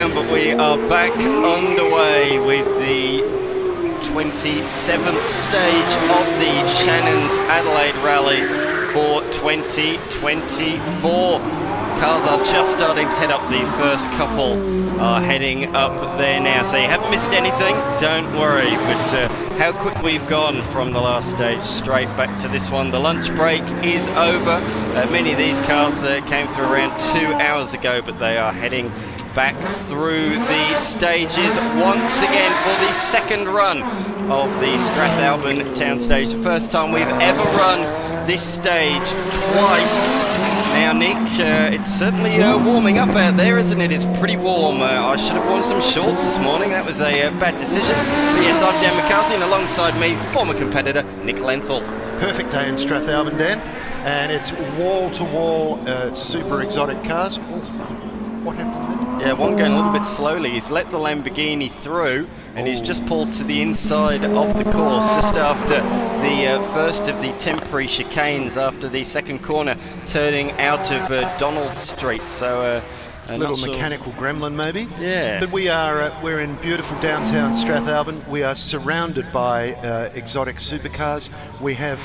But we are back underway with the 27th stage of the Shannon's Adelaide Rally for 2024. Cars are just starting to head up. The first couple are heading up there now, so you haven't missed anything, don't worry. But how quick we've gone from the last stage straight back to this one. The lunch break is over. Many of these cars came through around 2 hours ago, but they are heading back through the stages once again for the second run of the Strathalbyn town stage. The first time we've ever run this stage twice. Now Nick, it's certainly warming up out there, isn't it? It's pretty warm. I should have worn some shorts this morning. That was a bad decision. But yes, I'm Dan McCarthy, and alongside me, former competitor Nick Lenthal. Perfect day in Strathalbyn, Dan, and it's wall-to-wall super exotic cars. What happened there? Yeah, one going a little bit slowly. He's let the Lamborghini through, and he's just pulled to the inside of the course just after the first of the temporary chicanes after the second corner, turning out of Donald Street. So a little mechanical gremlin maybe. Yeah. But we're in beautiful downtown Strathalbyn. We are surrounded by exotic supercars. We have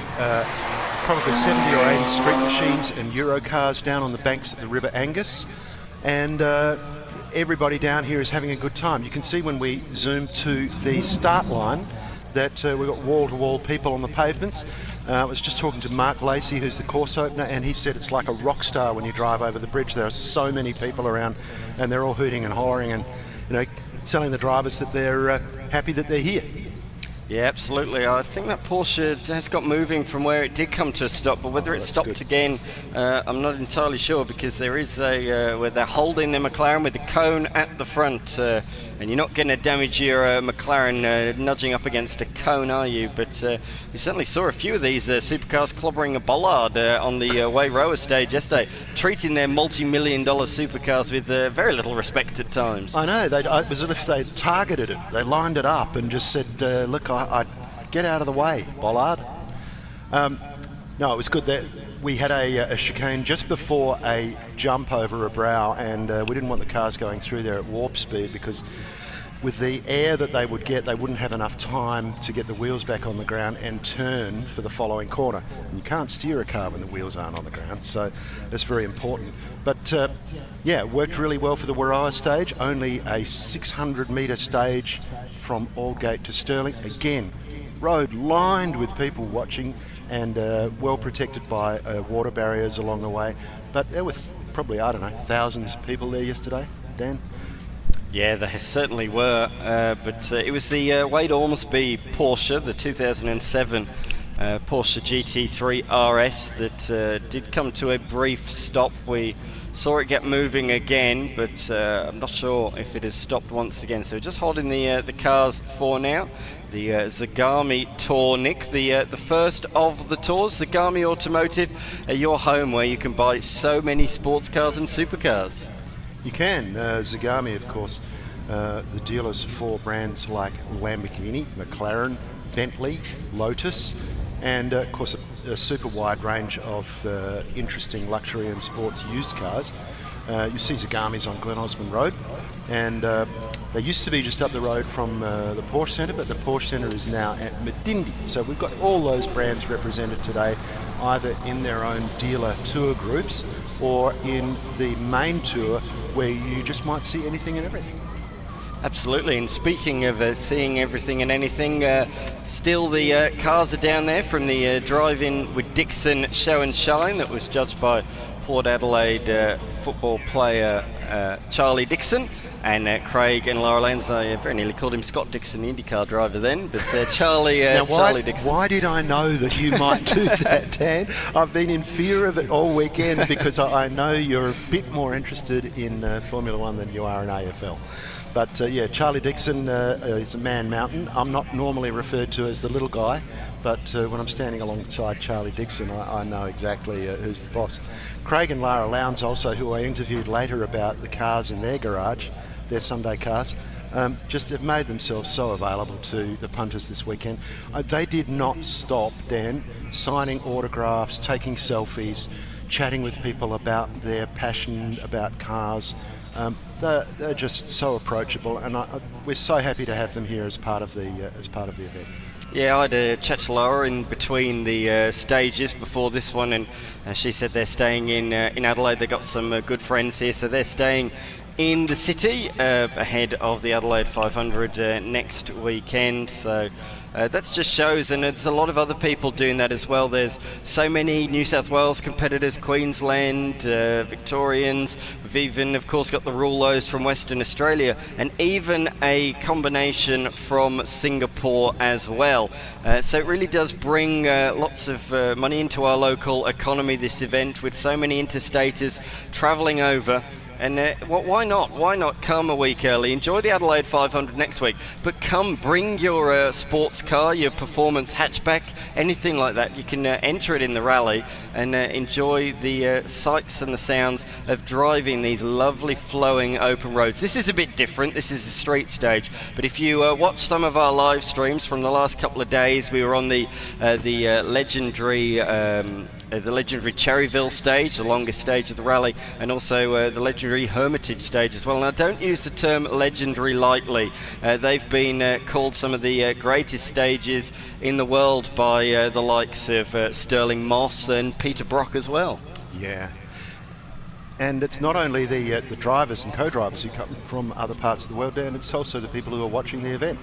probably 70 or 80 street machines and Euro cars down on the banks of the River Angus. And everybody down here is having a good time. You can see when we zoom to the start line that we've got wall-to-wall people on the pavements. I was just talking to Mark Lacey, who's the course opener, and he said it's like a rock star when you drive over the bridge. There are so many people around, and they're all hooting and hollering and, you know, telling the drivers that they're happy that they're here. Yeah, absolutely. I think that Porsche has got moving from where it did come to a stop, but whether it stopped again, I'm not entirely sure, because there is where they're holding the McLaren with the cone at the front, and you're not going to damage your McLaren nudging up against a cone, are you? But we certainly saw a few of these supercars clobbering a bollard on the Way Rower stage yesterday, treating their multi-million-dollar supercars with very little respect at times. I know, it was as if they targeted it. They lined it up and just said, look, I'd get out of the way, bollard. No, it was good that we had a chicane just before a jump over a brow, and we didn't want the cars going through there at warp speed, because with the air that they would get, they wouldn't have enough time to get the wheels back on the ground and turn for the following corner. And you can't steer a car when the wheels aren't on the ground, so that's very important. But yeah, it worked really well for the Warrowa stage. Only a 600-metre stage from Aldgate to Stirling. Again, road lined with people watching, and well protected by water barriers along the way. But there were probably, I don't know, thousands of people there yesterday, Dan. Yeah, there certainly were, but it was the Wade Ormsby Porsche, the 2007 Porsche GT3 RS, that did come to a brief stop. We saw it get moving again, but I'm not sure if it has stopped once again. So just holding the cars for now. The Zagami Tour, Nick, the first of the tours. Zagami Automotive, your home where you can buy so many sports cars and supercars. You can. Zagami, of course, the dealers for brands like Lamborghini, McLaren, Bentley, Lotus, and of course a super wide range of interesting luxury and sports used cars. You see Zagamis on Glen Osmond Road, and they used to be just up the road from the Porsche Centre, but the Porsche Centre is now at Medindi. So we've got all those brands represented today, either in their own dealer tour groups or in the main tour, where you just might see anything and everything. Absolutely, and speaking of seeing everything and anything, still the cars are down there from the drive-in with Dixon Show and Shine that was judged by Port Adelaide football player Charlie Dixon and Craig and Laura Lenz. I very nearly called him Scott Dixon, the IndyCar driver then, but Charlie Dixon. Why did I know that you might do that, Dan? I've been in fear of it all weekend, because I know you're a bit more interested in Formula One than you are in AFL. But yeah, Charlie Dixon is a man mountain. I'm not normally referred to as the little guy, but when I'm standing alongside Charlie Dixon, I know exactly who's the boss. Craig and Lara Lowndes also, who I interviewed later about the cars in their garage, their Sunday cars, just have made themselves so available to the punters this weekend. They did not stop, Dan, signing autographs, taking selfies, chatting with people about their passion about cars. They're just so approachable, and we're so happy to have them here as part of the event. Yeah, I had a chat to Laura in between the stages before this one, and she said they're staying in Adelaide. They've got some good friends here, so they're staying in the city ahead of the Adelaide 500 next weekend. So that just shows, and there's a lot of other people doing that as well. There's so many New South Wales competitors, Queensland, Victorians. We've even, of course, got the Rulos from Western Australia, and even a combination from Singapore as well. So it really does bring lots of money into our local economy, this event, with so many interstaters travelling over. And why not? Why not come a week early? Enjoy the Adelaide 500 next week, but come bring your sports car, your performance hatchback, anything like that. You can enter it in the rally and enjoy the sights and the sounds of driving these lovely flowing open roads. This is a bit different. This is a street stage, but if you watch some of our live streams from the last couple of days, we were on the legendary Cherryville stage, the longest stage of the rally, and also the legendary Hermitage stage as well. Now, don't use the term legendary lightly. They've been called some of the greatest stages in the world by the likes of Sterling Moss and Peter Brock as well. Yeah. And it's not only the drivers and co-drivers who come from other parts of the world, Dan, it's also the people who are watching the event.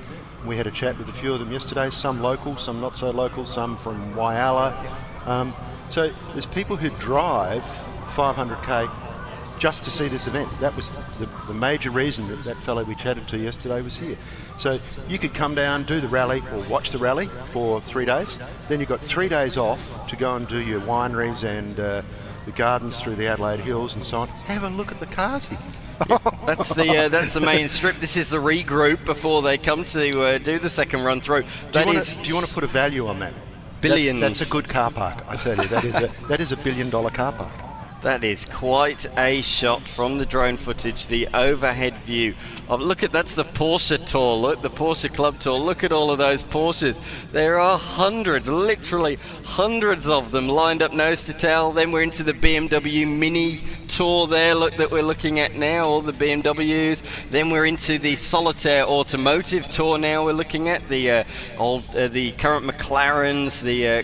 We had a chat with a few of them yesterday, some local, some not so local, some from Whyalla. So there's people who drive 500k just to see this event. That was the major reason that fellow we chatted to yesterday was here. So you could come down, do the rally or watch the rally for 3 days. Then you've got 3 days off to go and do your wineries and the gardens through the Adelaide Hills and so on. Have a look at the cars here. Yeah, that's the main strip. This is the regroup before they come to do the second run through. Do you want to put a value on that? Billions. That's a good car park, I tell you. That is a $1 billion car park. That is quite a shot from the drone footage, the overhead view. Oh, that's the Porsche Tour. Look, the Porsche Club Tour. Look at all of those Porsches. There are hundreds, literally hundreds of them lined up nose to tail. Then we're into the BMW Mini Tour there, that we're looking at now, all the BMWs. Then we're into the Solitaire Automotive Tour now. We're looking at the current McLarens, the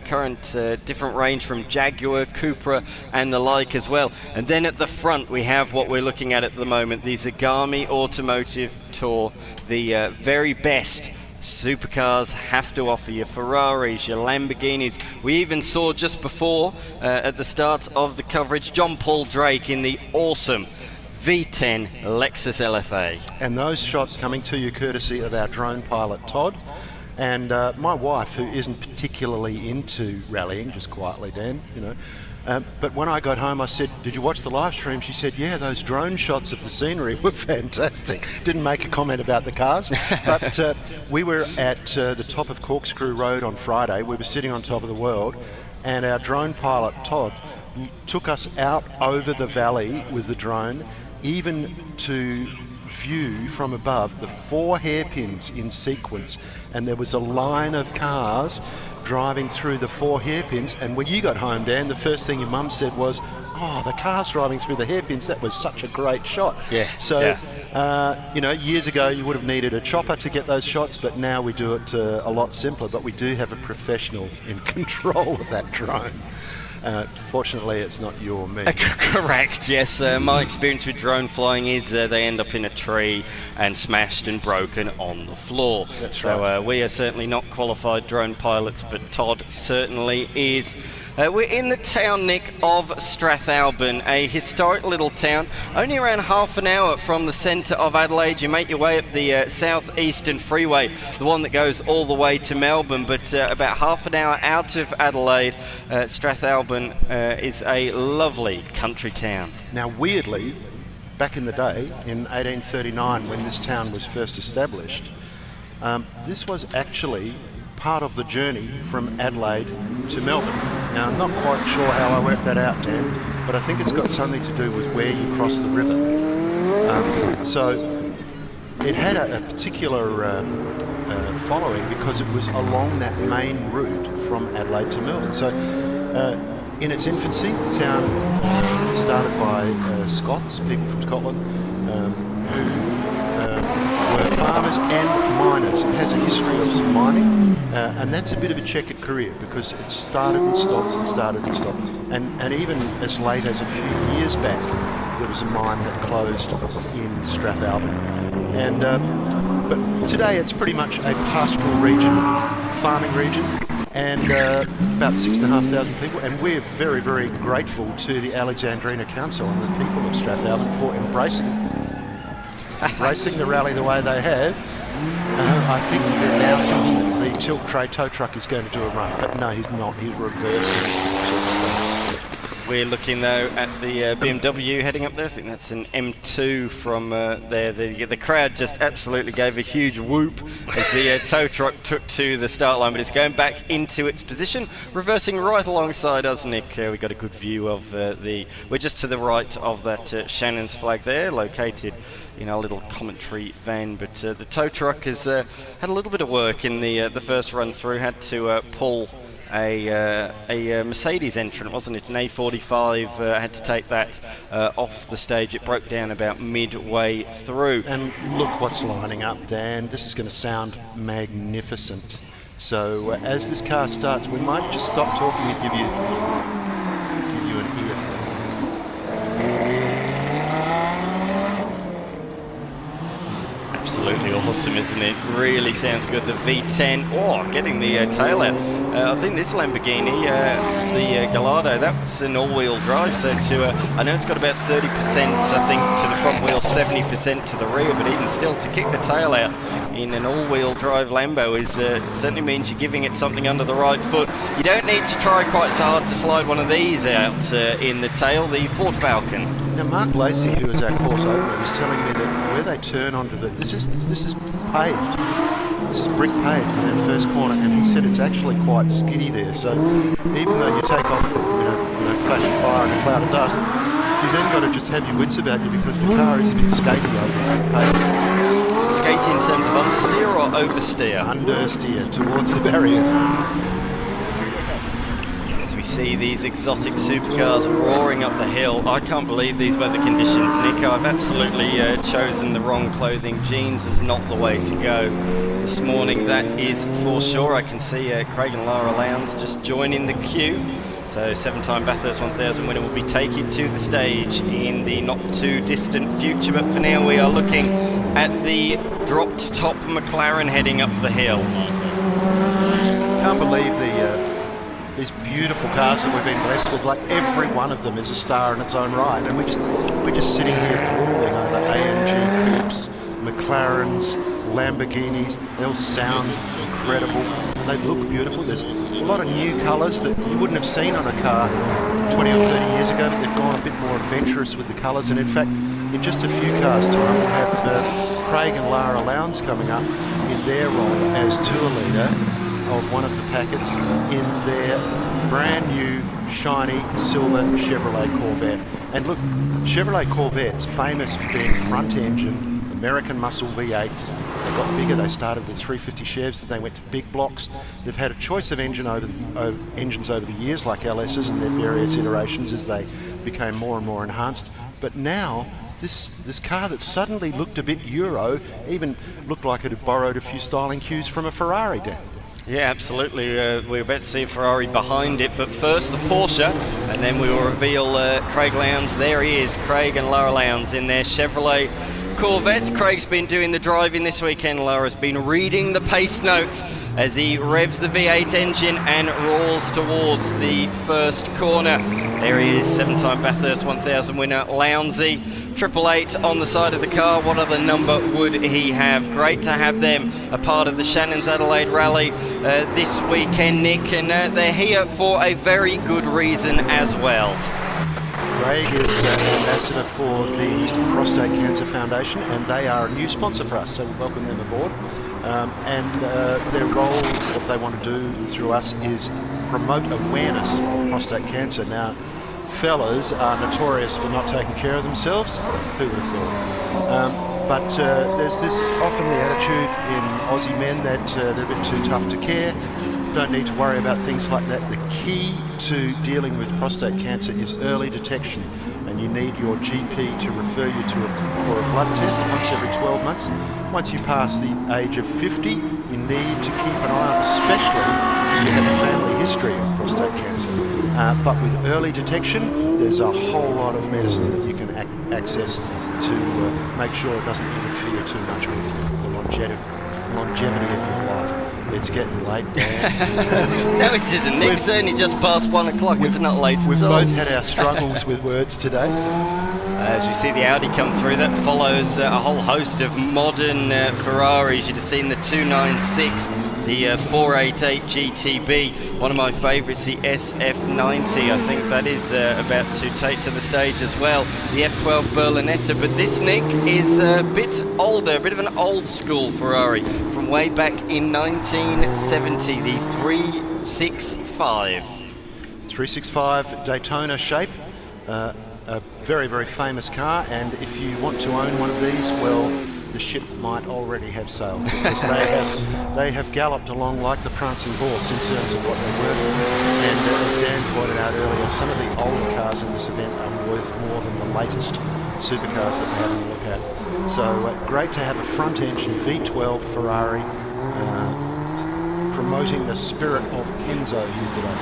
current different range from Jaguar, Cupra, and the like as well. And then at the front we have what we're looking at the moment, the Zagami Automotive Tour, the very best supercars have to offer, your Ferraris, your Lamborghinis. We even saw just before at the start of the coverage John Paul Drake in the awesome V10 Lexus LFA. And those shots coming to you courtesy of our drone pilot Todd. And my wife, who isn't particularly into rallying, just quietly, Dan, you know. But when I got home, I said, "Did you watch the live stream?" She said, "Yeah, those drone shots of the scenery were fantastic." Didn't make a comment about the cars. But we were at the top of Corkscrew Road on Friday. We were sitting on top of the world, and our drone pilot, Todd, took us out over the valley with the drone, even to view from above the 4 hairpins in sequence, and there was a line of cars driving through the 4 hairpins. And when you got home, Dan, the first thing your mum said was, "Oh, the cars driving through the hairpins, that was such a great shot." Yeah. So you know, years ago you would have needed a chopper to get those shots, but now we do it a lot simpler. But we do have a professional in control of that drone. Fortunately, it's not you or me. Correct, yes. My experience with drone flying is they end up in a tree and smashed and broken on the floor. That's right. So we are certainly not qualified drone pilots, but Todd certainly is. We're in the town, Nick, of Strathalbyn, a historic little town, only around half an hour from the centre of Adelaide. You make your way up the southeastern freeway, the one that goes all the way to Melbourne, but about half an hour out of Adelaide, Strathalbyn is a lovely country town. Now, weirdly, back in the day, in 1839, when this town was first established, this was actually part of the journey from Adelaide to Melbourne. Now, I'm not quite sure how I worked that out, Dan, but I think it's got something to do with where you cross the river. So it had a particular following because it was along that main route from Adelaide to Melbourne. So in its infancy, the town started by Scots, people from Scotland, who were farmers and miners. It has a history of some mining, and that's a bit of a checkered career because it started and stopped and started and stopped. And even as late as a few years back, there was a mine that closed in Strathalbyn. And but today it's pretty much a pastoral region, farming region, and about 6,500 people. And we're very, very grateful to the Alexandrina Council and the people of Strathalbyn for embracing the rally the way they have. I think they're now thinking that the tilt tray tow truck is going to do a run, but no, he's not. He's reversing. We're looking though at the BMW heading up there. I think that's an M2 from there. The crowd just absolutely gave a huge whoop as the tow truck took to the start line, but it's going back into its position, reversing right alongside us, Nick. We got a good view of we're just to the right of that Shannon's flag there, located in our little commentary van. But the tow truck has had a little bit of work in the first run through. Had to pull a Mercedes entrant, wasn't it? An A45, had to take that off the stage. It broke down about midway through. And look what's lining up, Dan. This is going to sound magnificent. So as this car starts, we might just stop talking and give you an earful. Absolutely awesome, isn't it? Really sounds good. The V10, getting the tail out. I think this Lamborghini, the Gallardo. That's an all-wheel drive, so I know it's got about 30%, I think, to the front wheel, 70% to the rear, but even still, to kick the tail out in an all-wheel drive Lambo is certainly means you're giving it something under the right foot. You don't need to try quite so hard to slide one of these out in the tail, the Ford Falcon. Now, Mark Lacey, who is our course opener, was telling me that where they turn onto the... This is paved. This is brick paved in that first corner, and he said it's actually quite skiddy there. So even though you take off, flash of fire and a cloud of dust, you then got to just have your wits about you because the car is a bit skatey over the pavement. Skate in terms of understeer or oversteer? Understeer towards the barriers. As we see these exotic supercars roaring up the hill, I can't believe these weather conditions, Nick. I've absolutely chosen the wrong clothing. Jeans was not the way to go this morning, that is for sure. I can see Craig and Lara Lowndes just joining the queue. So 7-time Bathurst 1000 winner will be taken to the stage in the not too distant future, but for now we are looking at the dropped top McLaren heading up the hill. Can't believe these beautiful cars that we've been blessed with. Like, every one of them is a star in its own right, and we're just sitting here drooling over AMG coupes, McLarens, Lamborghinis. They all sound incredible. They look beautiful. There's a lot of new colours that you wouldn't have seen on a car 20 or 30 years ago. They've gone a bit more adventurous with the colours, and in fact, in just a few cars time, we'll have Craig and Lara Lowndes coming up in their role as tour leader of one of the packets in their brand new shiny silver Chevrolet Corvette. And look, Chevrolet Corvette's famous for being front engine, American muscle V8s. They got bigger. They started with 350 Chevs, then they went to big blocks. They've had a choice of engines over the years, like LS's and their various iterations as they became more and more enhanced. But now, this car that suddenly looked a bit Euro, even looked like it had borrowed a few styling cues from a Ferrari, Dan. Yeah, absolutely. We're about to see a Ferrari behind it, but first the Porsche, and then we will reveal Craig Lowndes. There he is, Craig and Lara Lowndes in their Chevrolet Corvette. Craig's been doing the driving this weekend. Lara's been reading the pace notes as he revs the V8 engine and roars towards the first corner. There he is, 7-time Bathurst 1000 winner, Lowndesy. 888 on the side of the car. What other number would he have? Great to have them a part of the Shannon's Adelaide Rally this weekend, Nick, and they're here for a very good reason as well. Craig is an ambassador for the Prostate Cancer Foundation, and they are a new sponsor for us, so we welcome them aboard. And their role, what they want to do through us, is promote awareness of prostate cancer. Now, fellas are notorious for not taking care of themselves. Who would have thought? But there's this often the attitude in Aussie men that they're a bit too tough to care. Don't need to worry about things like that. The key to dealing with prostate cancer is early detection, and you need your GP to refer you to for a blood test once every 12 months. Once you pass the age of 50, you need to keep an eye on, especially if you have a family history of prostate cancer. But with early detection, there's a whole lot of medicine that you can access to make sure it doesn't interfere too much with the longevity of your life. It's getting late. No, it isn't, Nick. It's only just past 1 o'clock. It's not late at all. We've both had our struggles with words today. As you see the Audi come through, that follows a whole host of modern Ferraris. You'd have seen the 296, the 488 GTB, one of my favourites, the SF90. I think that is about to take to the stage as well. The F12 Berlinetta, but this, Nick, is a bit older, a bit of an old school Ferrari from way back in 1970, the 365. 365 Daytona shape. A very, very famous car, and if you want to own one of these, well, the ship might already have sailed, because they have galloped along like the prancing horse in terms of what they're worth. And as Dan pointed out earlier, some of the older cars in this event are worth more than the latest supercars that we're having a look at. So great to have a front engine V12 Ferrari promoting the spirit of Enzo here today.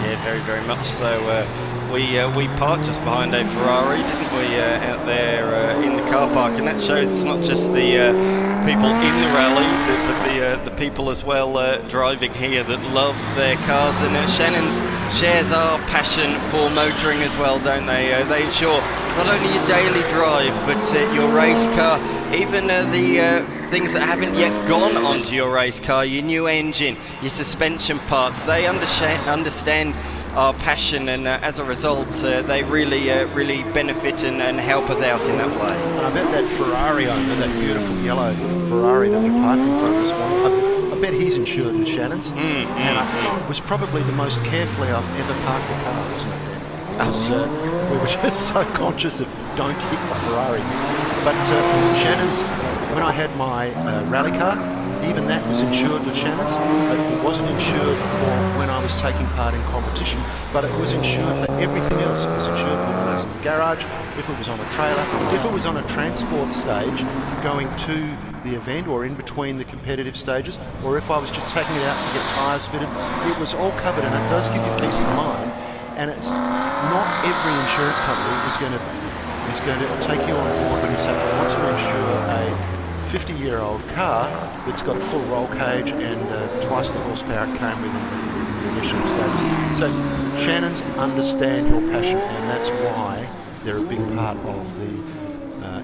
Yeah, very, very much so. We parked just behind a Ferrari, didn't we, out there in the car park, and that shows it's not just the people in the rally, but the people as well driving here that love their cars. And Shannon's shares our passion for motoring as well, don't they? They ensure not only your daily drive, but your race car, even the things that haven't yet gone onto your race car, your new engine, your suspension parts. They understand our passion, and as a result they really benefit and help us out in that way. And I bet that Ferrari owner, that beautiful yellow Ferrari that we parked in front of this morning, I bet he's insured with Shannon's. And it was probably the most carefully I've ever parked a car, wasn't it, Dan? Because we were just so conscious of don't hit the Ferrari. But Shannon's, when I had my rally car, even that was insured with Shannon's. It wasn't insured for when I was taking part in competition, but it was insured for everything else. It was insured for when I was in the garage, if it was on a trailer, if it was on a transport stage going to the event or in between the competitive stages, or if I was just taking it out to get tyres fitted. It was all covered, and it does give you peace of mind. And it's not every insurance company is going to take you on board when you say, I want to insure a 50-year-old car that's got a full roll cage and twice the horsepower it came with in the initial stages. So Shannon's understand your passion, and that's why they're a big part of the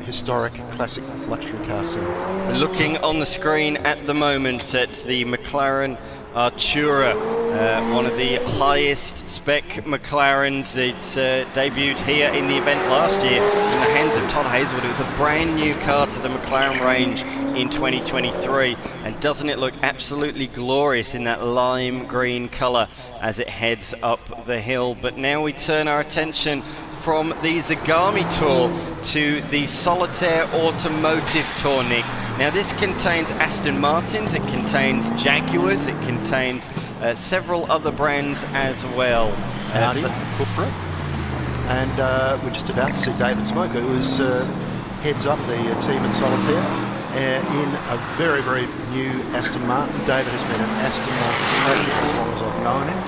historic classic luxury car scene. Looking on the screen at the moment at the McLaren Artura, one of the highest spec McLarens. It debuted here in the event last year in the hands of Todd Hazelwood. It was a brand new car to the McLaren range in 2023, and doesn't it look absolutely glorious in that lime green colour as it heads up the hill. But now we turn our attention from the Zagami Tour to the Solitaire Automotive Tour, Nick. Now this contains Aston Martins, it contains Jaguars, it contains several other brands as well. Audi, Cupra, and we're just about to see David Smoker, who heads up the team in Solitaire in a very, very new Aston Martin. David has been an Aston Martin tragic as long as I've known him,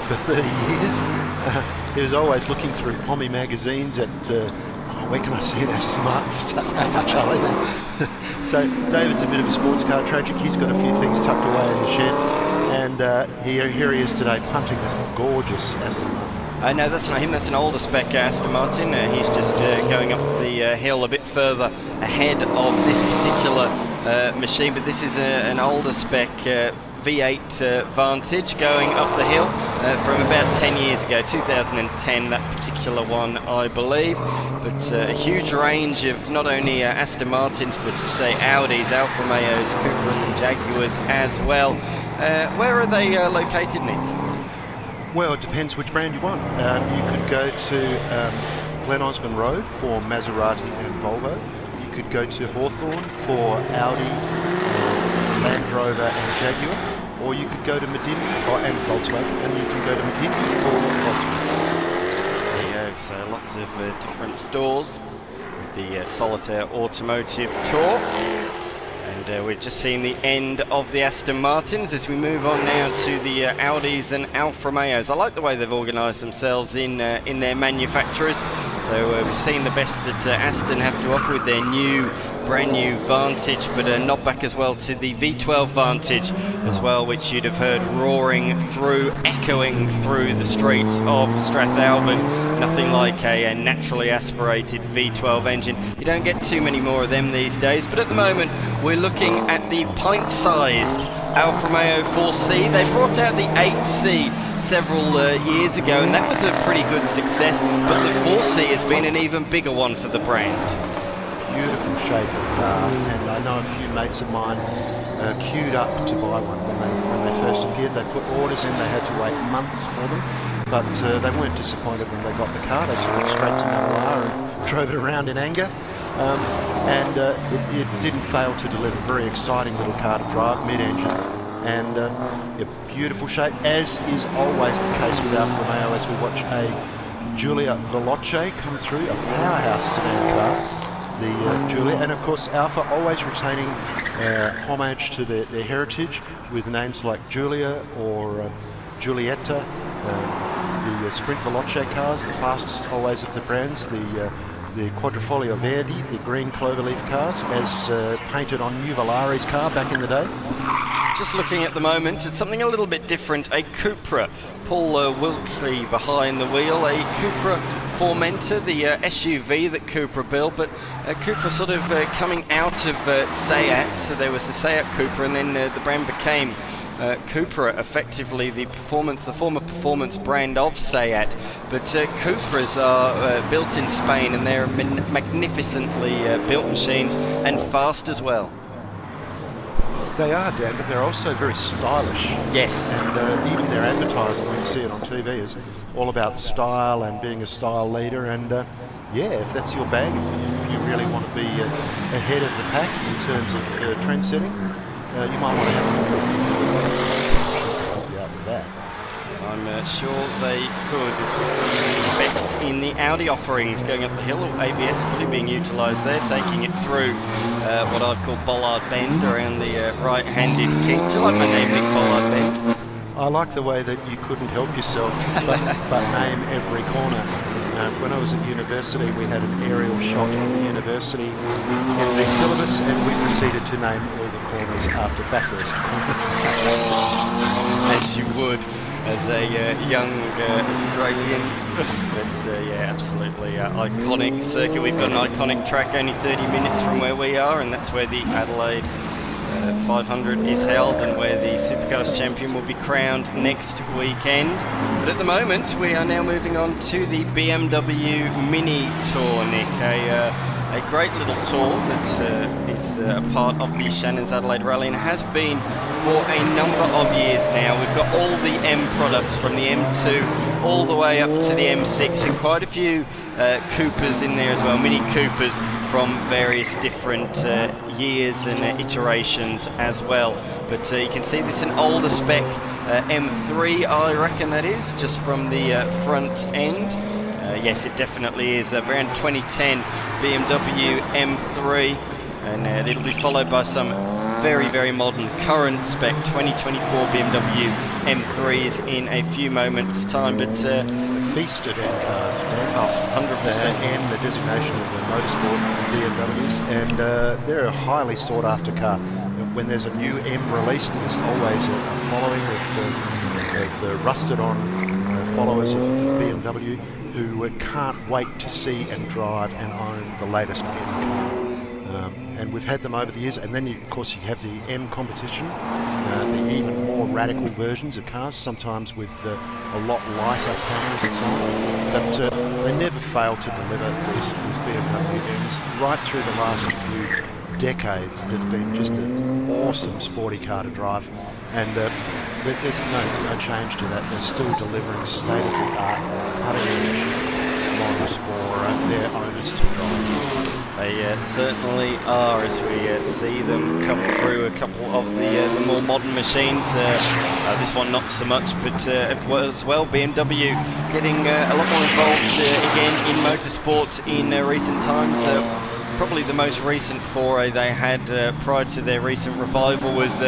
for 30 years. He was always looking through Pommy magazines at where can I see an Aston Martin for such much holiday. So David's a bit of a sports car tragic. He's got a few things tucked away in the shed, and here he is today punting this gorgeous Aston Martin. No, that's not him, that's an older spec Aston Martin. He's just going up the hill a bit further ahead of this particular machine, but this is an older spec V8 Vantage going up the hill from about 10 years ago, 2010, that particular one, I believe. But a huge range of not only Aston Martins, but say Audis, Alfa Romeos, Cupras and Jaguars as well. Where are they located, Nick? Well, it depends which brand you want. You could go to Glen Osmond Road for Maserati and Volvo. You could go to Hawthorne for Audi, Land Rover and Jaguar. Or you could go to Medindie, and Volkswagen, and you can go to Medindie for Volkswagen. There you go, so lots of different stores with the Solitaire Automotive Tour. And we've just seen the end of the Aston Martins as we move on now to the Audis and Alfa Romeos. I like the way they've organised themselves in their manufacturers. So we've seen the best that Aston have to offer with their brand new Vantage, but a nod back as well to the V12 Vantage as well, which you'd have heard roaring through, echoing through the streets of Strathalbyn. Nothing like a naturally aspirated V12 engine. You don't get too many more of them these days, but at the moment we're looking at the pint-sized Alfa Romeo 4C. They brought out the 8C several years ago, and that was a pretty good success, but the 4C has been an even bigger one for the brand. Beautiful shape of car, and I know a few mates of mine queued up to buy one when they first appeared. They put orders in, they had to wait months for them, but they weren't disappointed when they got the car. They just went straight to Navarra and drove it around in anger, and it didn't fail to deliver. Very exciting little car to drive, mid-engine, and a beautiful shape, as is always the case with Alfa Romeo as we watch a Giulia Veloce come through, a powerhouse sedan car. The Giulia, and of course Alfa always retaining homage to their heritage with names like Giulia or Giulietta, the Sprint Veloce cars, the fastest always of the brands, the Quadrifoglio Verdi, the green cloverleaf cars, as painted on Nuvolare's car back in the day. Just looking at the moment, it's something a little bit different. A Cupra, Paul Wilkie behind the wheel, a Cupra Formentor, the SUV that Cupra built, but Cupra sort of coming out of Seat. So there was the Seat Cupra, and then the brand became Cupra, effectively the former performance brand of Seat. But Cupras are built in Spain, and they're magnificently built machines and fast as well. They are, Dan, but they're also very stylish. Yes. And even their advertising, when you see it on TV, is all about style and being a style leader. And yeah, if that's your bag, if you really want to be ahead of the pack in terms of trend setting, you might want to have a look at help you out with that. I'm sure they could. This was the best in the Audi offerings going up the hill. ABS fully being utilised there, taking it through what I've called Bollard Bend around the right-handed king. Do you like my name, Nick, Bollard Bend? I like the way that you couldn't help yourself but name every corner. When I was at university, we had an aerial shot of the university in the syllabus, and we proceeded to name all the corners after Bathurst corners. As you would, as a young Australian. But yeah, absolutely iconic circuit. We've got an iconic track only 30 minutes from where we are, and that's where the Adelaide 500 is held, and where the Supercars champion will be crowned next weekend. But at the moment, we are now moving on to the BMW Mini Tour, Nick. A great little tour that is a part of the Shannon's Adelaide Rally, and has been for a number of years now. We've got all the M products from the M2 all the way up to the M6, and quite a few Coopers in there as well, Mini Coopers from various different years and iterations as well. But you can see this is an older spec M3, I reckon that is, just from the front end. Yes, it definitely is. Around 2010 BMW M3, and it'll be followed by some very, very modern current spec 2024 BMW M3s in a few moments' time. But feast of M cars, oh, 100%. M, the designation of the motorsport BMWs, and they're a highly sought after car. When there's a new M released, there's always a following of rusted on followers of BMW who can't wait to see and drive and own the latest M car. And we've had them over the years, and then of course you have the M competition, the even more radical versions of cars, sometimes with a lot lighter panels and so on. But they never fail to deliver these BMW M's right through the last few decades. They've been just an awesome sporty car to drive, and there's no change to that. They're still delivering state-of-the-art, cutting-edge models for their owners to drive. They certainly are, as we see them come through a couple of the more modern machines. This one not so much, but as well, BMW getting a lot more involved again in motorsport in recent times. Probably the most recent foray they had prior to their recent revival was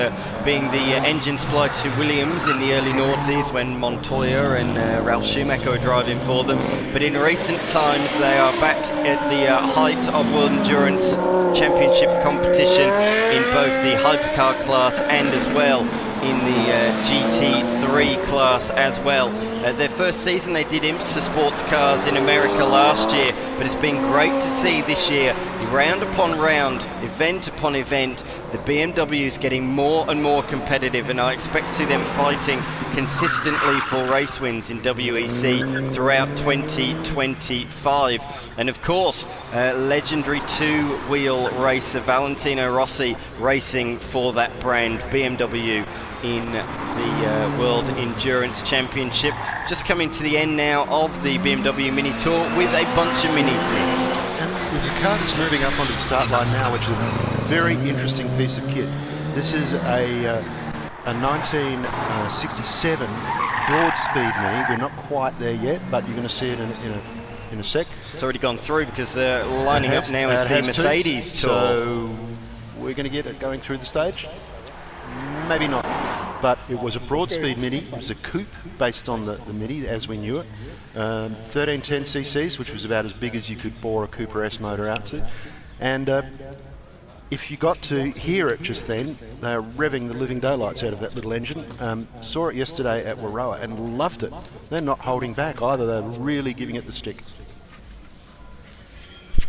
being the engine supply to Williams in the early noughties, when Montoya and Ralph Schumacher were driving for them. But in recent times they are back at the height of World Endurance Championship competition in both the hypercar class and as well in the GT3 class as well. Their first season they did IMSA sports cars in America last year, but it's been great to see this year, round upon round, event upon event, the BMWs getting more and more competitive, and I expect to see them fighting consistently for race wins in WEC throughout 2025. And of course, legendary two-wheel racer Valentino Rossi racing for that brand, BMW, in the World Endurance Championship. Just coming to the end now of the BMW Mini Tour with a bunch of minis, Nick. And there's a car that's moving up onto the start line now, which is a very interesting piece of kit. This is a 1967 broad-speed Mini. We're not quite there yet, but you're going to see it in a sec. It's already gone through, because lining up now is the Mercedes Tour. So we're going to get it going through the stage? Maybe not. But it was a broad-speed Mini. It was a coupe based on the Mini as we knew it. 1310 cc's, which was about as big as you could bore a Cooper S motor out to. And if you got to hear it just then, they were revving the living daylights out of that little engine. Saw it yesterday at Warroa and loved it. They're not holding back either. They're really giving it the stick.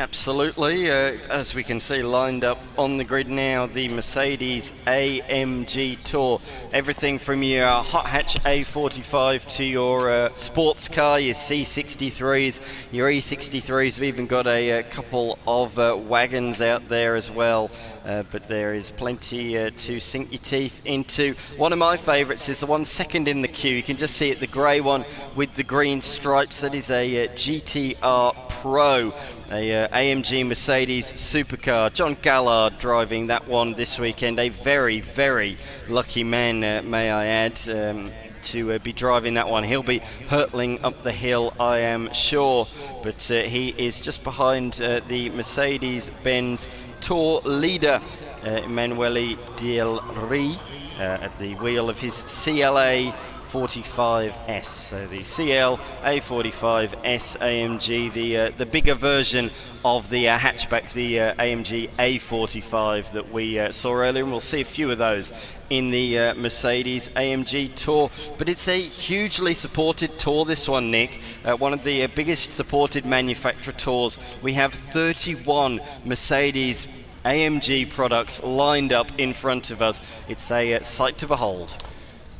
Absolutely, as we can see lined up on the grid now, the Mercedes AMG Tour. Everything from your hot hatch A45 to your sports car, your C63s, your E63s. We've even got a couple of wagons out there as well. But there is plenty to sink your teeth into. One of my favourites is the one second in the queue. You can just see it, the grey one with the green stripes. That is a GTR Pro, a AMG Mercedes supercar. John Gallard driving that one this weekend. A very, very lucky man, may I add, to be driving that one. He'll be hurtling up the hill, I am sure. But he is just behind the Mercedes-Benz Tour leader, Emanuele Del Rey, at the wheel of his CLA 45S. So the CL A45S AMG, the bigger version of the hatchback, the AMG A45 that we saw earlier, and we'll see a few of those in the Mercedes AMG Tour. But it's a hugely supported tour, this one, Nick. One of the biggest supported manufacturer tours. We have 31 Mercedes AMG products lined up in front of us. It's a sight to behold.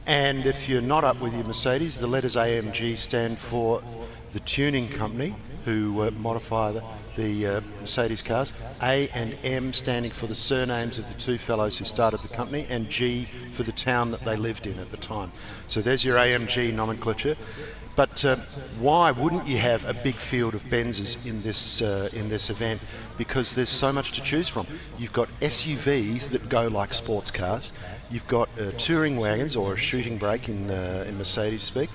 And if you're not up with your Mercedes, the letters AMG stand for the tuning company who modify the Mercedes cars. A and M standing for the surnames of the two fellows who started the company, and G for the town that they lived in at the time. So there's your AMG nomenclature. But why wouldn't you have a big field of Benzes in this event? Because there's so much to choose from. You've got SUVs that go like sports cars. You've got touring wagons, or a shooting brake in Mercedes speak.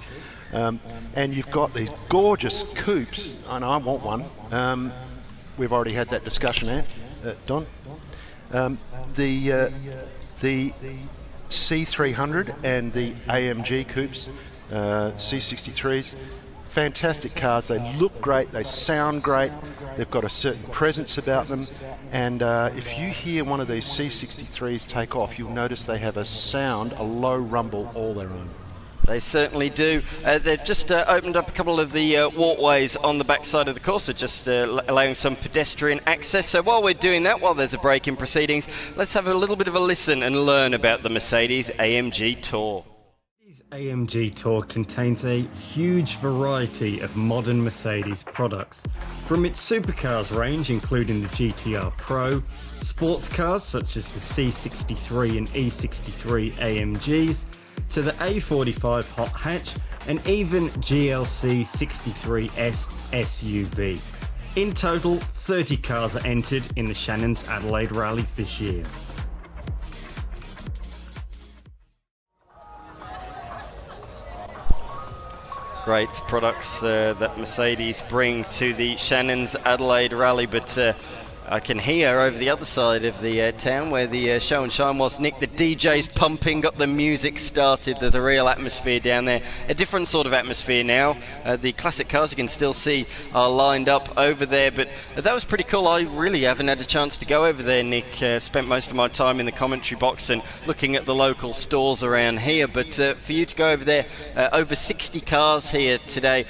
And you've got these gorgeous coupes, and I want one. We've already had that discussion, Don. The C300 and the AMG coupes, C63s, fantastic cars. They look great, they sound great, they've got a certain presence about them, and if you hear one of these C63s take off, you'll notice they have a sound, a low rumble all their own. They certainly do. They've just opened up a couple of the walkways on the backside of the course, so just allowing some pedestrian access. So while we're doing that, while there's a break in proceedings, let's have a little bit of a listen and learn about the Mercedes AMG Tour. AMG Tour contains a huge variety of modern Mercedes products, from its supercars range including the GTR Pro, sports cars such as the C63 and E63 AMGs, to the A45 hot hatch, and even GLC 63S SUV. In total, 30 cars are entered in the Shannon's Adelaide Rally this year. Great products that Mercedes bring to the Shannon's Adelaide Rally, but I can hear over the other side of the town where the show and shine was, Nick, the DJ's pumping, got the music started. There's a real atmosphere down there, a different sort of atmosphere now. The classic cars you can still see are lined up over there, but that was pretty cool. I really haven't had a chance to go over there, Nick. Spent most of my time in the commentary box and looking at the local stores around here, but for you to go over there, over 60 cars here today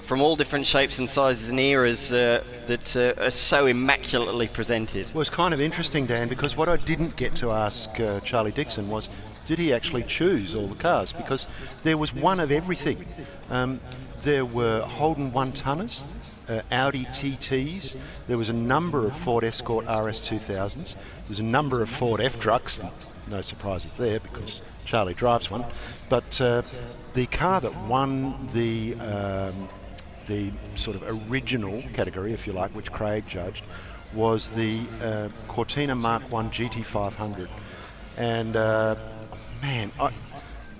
from all different shapes and sizes and eras that are so immaculately presented. Well, it's kind of interesting, Dan, because what I didn't get to ask Charlie Dixon was, did he actually choose all the cars? Because there was one of everything. There were Holden 1-tonners, Audi TTs, there was a number of Ford Escort RS2000s, there was a number of Ford F-Trucks, no surprises there because Charlie drives one, but the car that won the sort of original category, if you like, which Craig judged, was the Cortina Mark I GT500. And man,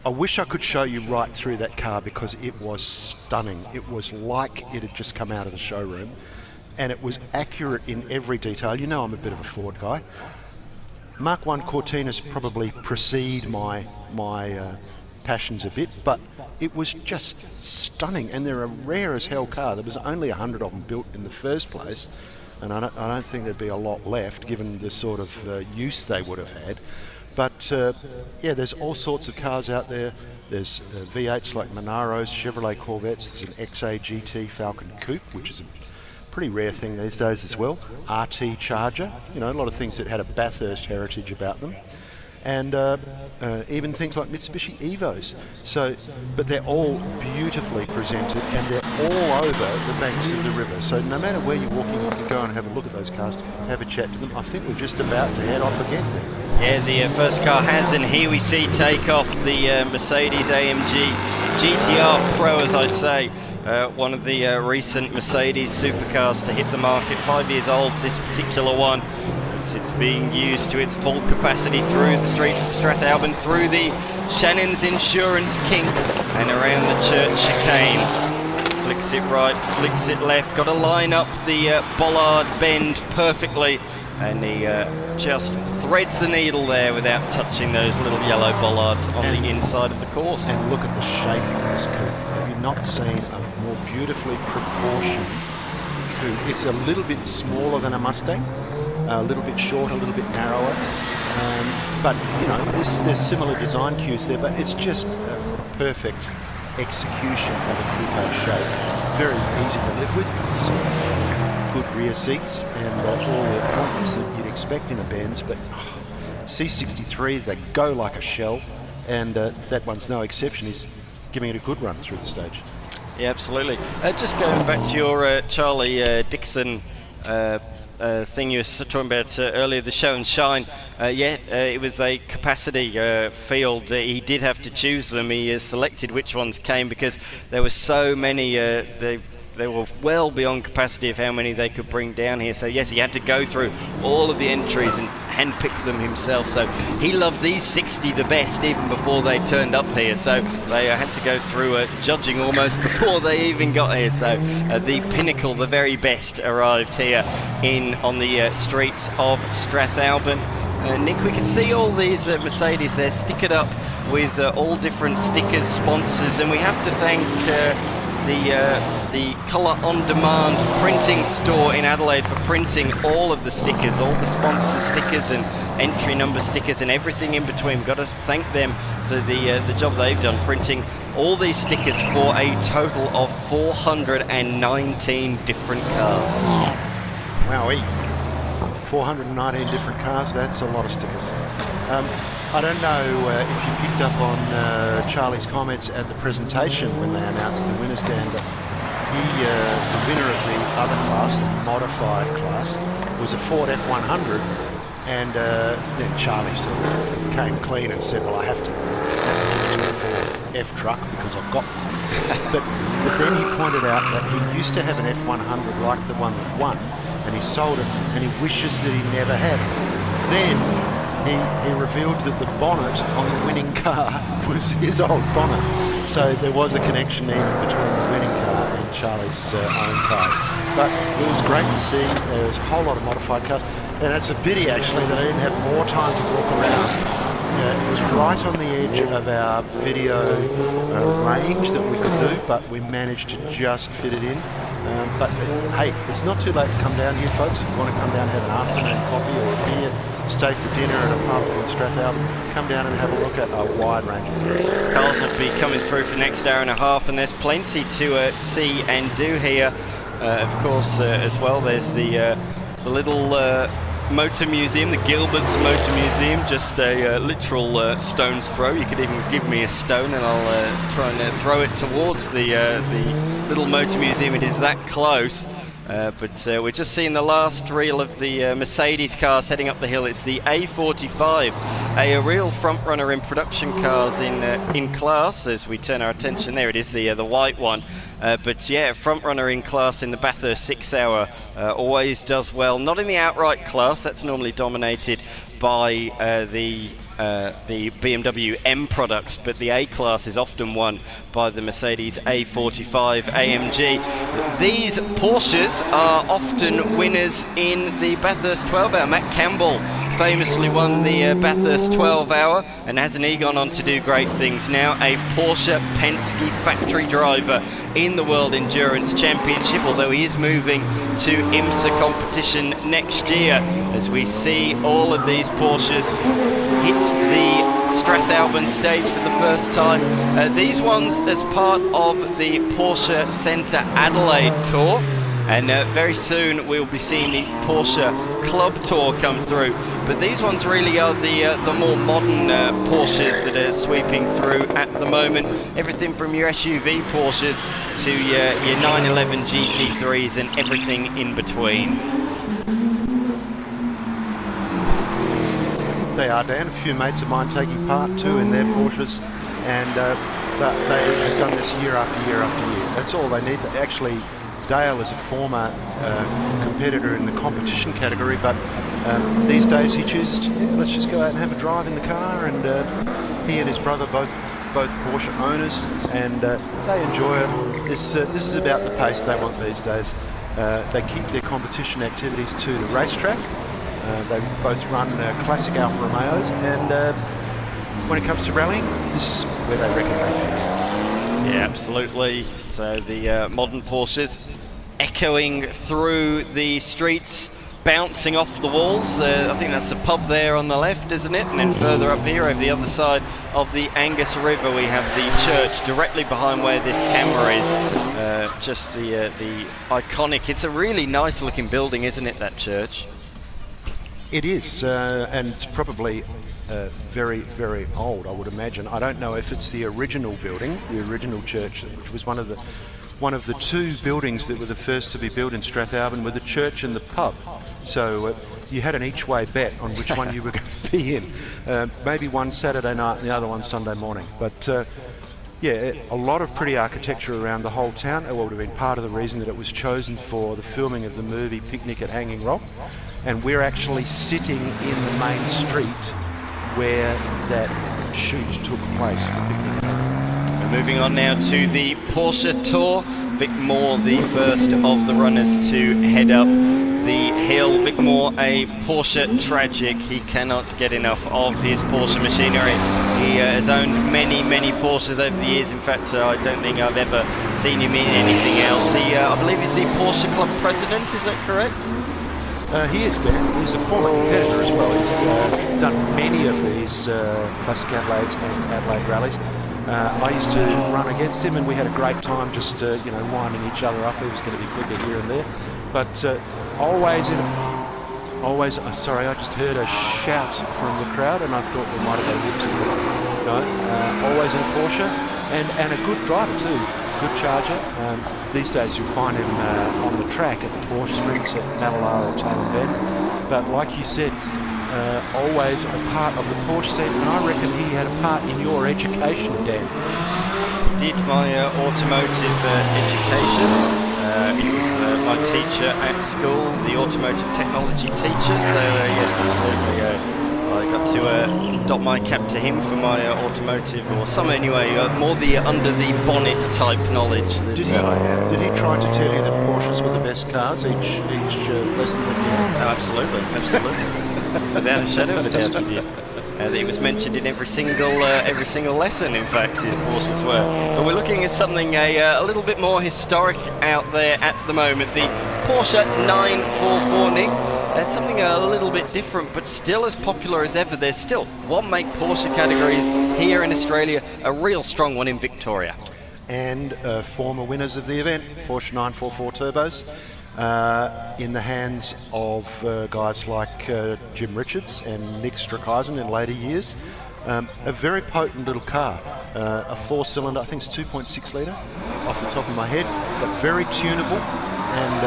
I wish I could show you right through that car because it was stunning. It was like it had just come out of the showroom, and it was accurate in every detail. You know I'm a bit of a Ford guy. Mark 1 Cortinas probably precede my passions a bit, but it was just stunning, and they're a rare as hell car. There was only 100 of them built in the first place, and I don't think there'd be a lot left given the sort of use they would have had. But yeah, there's all sorts of cars out there. There's V8s like Monaros, Chevrolet Corvettes. There's an XA GT Falcon Coupe, which is a pretty rare thing these days as well. RT Charger, you know, a lot of things that had a Bathurst heritage about them. And even things like Mitsubishi Evos. So, but they're all beautifully presented, and they're all over the banks of the river. So no matter where you're walking, you can go and have a look at those cars, have a chat to them. I think we're just about to head off again there. Yeah, the first car has, and here we see take off the Mercedes-AMG GTR Pro, as I say. One of the recent Mercedes supercars to hit the market, 5 years old, this particular one. It's being used to its full capacity through the streets of Strathalbyn, through the Shannon's Insurance kink, and around the church chicane. Flicks it right, flicks it left, got to line up the bollard bend perfectly, and he just threads the needle there without touching those little yellow bollards on the inside of the course. And look at the shape of this coupe. Have you not seen a more beautifully proportioned coupe? It's a little bit smaller than a Mustang, a little bit shorter, a little bit narrower, but you know, there's similar design cues there, but it's just a perfect execution of a coupe shape. Very easy to live with. Good rear seats and all the appointments that you'd expect in a Benz, but C63, they go like a shell, and that one's no exception. He's giving it a good run through the stage. Yeah, absolutely. Just going back to your Charlie Dixon thing you were talking about earlier, the show and shine. It was a capacity field. He did have to choose them. He selected which ones came because there were so many. They were well beyond capacity of how many they could bring down here. So yes, he had to go through all of the entries and handpick them himself. So he loved these 60 the best even before they turned up here. So they had to go through judging almost before they even got here. So the pinnacle, the very best, arrived here on the streets of Strathalbyn. Nick, we can see all these Mercedes there stickered up with all different stickers, sponsors, and we have to thank the Colour On Demand printing store in Adelaide for printing all of the stickers, all the sponsor stickers and entry number stickers and everything in between. We've got to thank them for the job they've done printing all these stickers for a total of 419 different cars. Wowee. 419 different cars, that's a lot of stickers. I don't know if you picked up on Charlie's comments at the presentation when they announced the winner stand, but the winner of the other class, the modified class, was a Ford F100, and then Charlie sort of came clean and said, well, I have to do a Ford F truck because I've got one. but then he pointed out that he used to have an F100 like the one that won, and he sold it, and he wishes that he never had it. Then he revealed that the bonnet on the winning car was his old bonnet. So there was a connection even between the winning car and Charlie's own cars. But it was great to see. There was a whole lot of modified cars. And it's a pity, actually, that I didn't have more time to walk around. It was right on the edge of our video range that we could do, but we managed to just fit it in. But hey, it's not too late to come down here, folks. If you want to come down and have an afternoon coffee or a beer, stay for dinner at a pub in Strathalbyn, come down and have a look at a wide range of things. Cars will be coming through for the next hour and a half, and there's plenty to see and do here. Of course, as well, there's the little motor museum, the Gilbert's Motor Museum, just a literal stone's throw. You could even give me a stone and I'll try and throw it towards the little motor museum. It is that close. But we're just seeing the last reel of the Mercedes cars heading up the hill. It's the A45, a real front runner in production cars in class. As we turn our attention, there it is, the white one. But yeah, front runner in class in the Bathurst 6 Hour. Always does well. Not in the outright class. That's normally dominated by the BMW M products, but the A class is often won by the Mercedes A45 AMG. These Porsches are often winners in the Bathurst 12 Hour. Matt Campbell famously won the Bathurst 12 Hour, and hasn't he gone on to do great things? Now a Porsche Penske factory driver in the World Endurance Championship, although he is moving to IMSA competition next year, as we see all of these Porsches hit the Strathalbyn stage for the first time. These ones as part of the Porsche Centre Adelaide Tour, and very soon we'll be seeing the Porsche Club Tour come through. But these ones really are the more modern Porsches that are sweeping through at the moment. Everything from your SUV Porsches to your 911 GT3s and everything in between. They are, Dan. A few mates of mine taking part too in their Porsches, and they have done this year after year after year. That's all they need. Actually, Dale is a former competitor in the competition category, but these days he chooses, let's just go out and have a drive in the car, and he and his brother both Porsche owners, and they enjoy it. This is about the pace they want these days. They keep their competition activities to the racetrack. They both run classic Alfa Romeos, and when it comes to rallying, this is where they reckon they fit. Yeah, absolutely. So the modern Porsches echoing through the streets, bouncing off the walls. I think that's the pub there on the left, isn't it? And then further up here over the other side of the Angus River, we have the church directly behind where this camera is. Just the iconic, it's a really nice looking building, isn't it, that church? It is, and it's probably very, very old, I would imagine. I don't know if it's the original building, the original church, which was one of the two buildings that were the first to be built in Strathalbyn, with the church and the pub. So you had an each-way bet on which one you were going to be in. Maybe one Saturday night and the other one Sunday morning. But yeah, a lot of pretty architecture around the whole town. It would have been part of the reason that it was chosen for the filming of the movie Picnic at Hanging Rock. And we're actually sitting in the main street where that shoot took place for Picnic at Hanging Rock. We're moving on now to the Porsche Tour. Vic Moore, the first of the runners to head up the hill. Vic Moore, a Porsche tragic. He cannot get enough of his Porsche machinery. He has owned many, many Porsches over the years. In fact, I don't think I've ever seen him in anything else. He, I believe he's the Porsche Club president, is that correct? He is, Dan. He's a former competitor as well. He's done many of these Classic Adelaides and Adelaide rallies. I used to run against him, and we had a great time just winding each other up. He was going to be quicker here and there. But sorry, I just heard a shout from the crowd, and I thought we might have got whips. No, always in a Porsche, and a good driver too. Good charger. These days you'll find him on the track at the Porsche Sprints at Adelaide or Taylor Bend. But like you said, always a part of the Porsche scene, and I reckon he had a part in your education, Dan. Did my automotive education. He was my teacher at school, the automotive technology teacher, so yes, absolutely. I got to dot my cap to him for my automotive, or some anyway, more the under the bonnet type knowledge. That, did he try to tell you that Porsches were the best cars each lesson that you had? Oh, absolutely, absolutely. Without a shadow of a doubt he did. It was mentioned in every single lesson, in fact, his Porsches were. But we're looking at something a little bit more historic out there at the moment. The Porsche 944 Nick. That's something a little bit different, but still as popular as ever. There's still one-make Porsche categories here in Australia, a real strong one in Victoria. And former winners of the event, Porsche 944 Turbos, in the hands of guys like Jim Richards and Nick Strathalbyn in later years. A very potent little car, a four-cylinder, I think it's 2.6 litre off the top of my head, but very tunable. And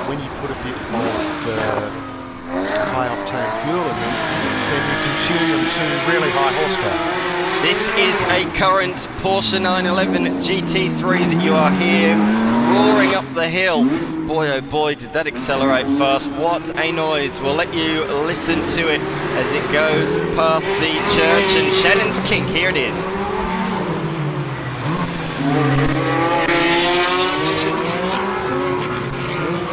when you put a bit of high-octane fuel in them, then you can tune them to really high horsepower. This is a current Porsche 911 GT3 that you are hearing roaring up the hill. Boy, oh boy, did that accelerate fast. What a noise. We'll let you listen to it as it goes past the church and Shannon's Kink. Here it is.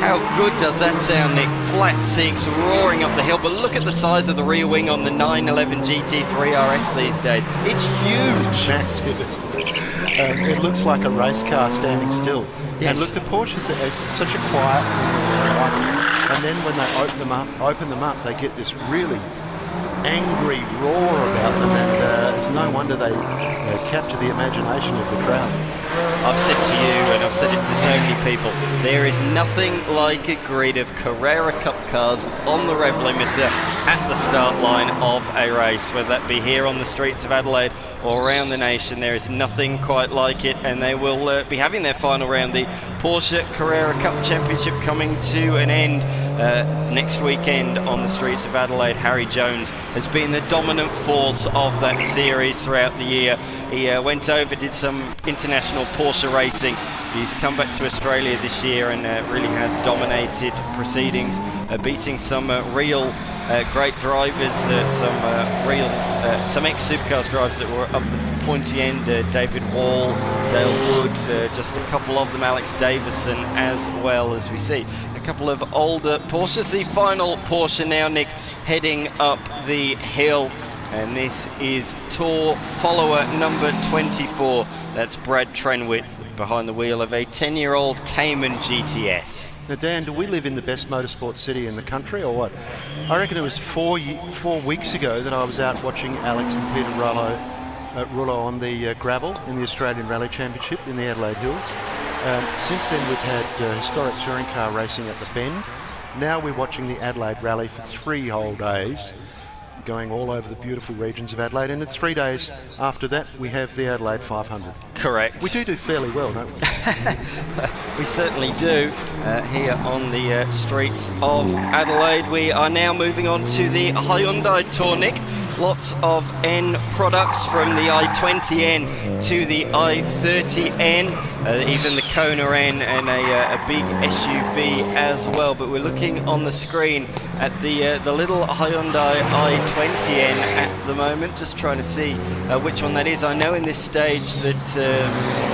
How good does that sound, Nick? Flat six, roaring up the hill, but look at the size of the rear wing on the 911 GT3 RS these days. It's huge. It's massive. It looks like a race car standing still. Yes. And look, the Porsches, it's such a quiet thing. And then when they open them up, they get this really angry roar about them, and it's no wonder they capture the imagination of the crowd. I've said to you, and I've said it to so many people, there is nothing like a grid of Carrera Cup cars on the rev limiter at the start line of a race, whether that be here on the streets of Adelaide or around the nation. There is nothing quite like it, and they will be having their final round, the Porsche Carrera Cup Championship, coming to an end next weekend on the streets of Adelaide. Harry Jones has been the dominant force of that series throughout the year. He went over, did some international Porsche racing. He's come back to Australia this year and really has dominated proceedings, beating some real great drivers, some ex-Supercars drivers that were up the pointy end, David Wall, Dale Wood, just a couple of them, Alex Davison, as well as we see a couple of older Porsches. The final Porsche now, Nick, heading up the hill. And this is Tour follower number 24. That's Brad Trenwitt behind the wheel of a 10-year-old Cayman GTS. Now, Dan, do we live in the best motorsport city in the country, or what? I reckon it was 4 weeks ago that I was out watching Alex and Peter Rullo on the gravel in the Australian Rally Championship in the Adelaide Hills. Since then, we've had historic touring car racing at the Bend. Now we're watching the Adelaide Rally for 3 whole days, going all over the beautiful regions of Adelaide, and in 3 days after that we have the Adelaide 500. Correct. We do fairly well, don't we? We certainly do here on the streets of Adelaide. We are now moving on to the Hyundai Tour, Nick. Lots of N products, from the i20N to the i30N, even the Kona N, and a big SUV as well. But we're looking on the screen at the little Hyundai i20N at the moment, just trying to see which one that is. I know in this stage that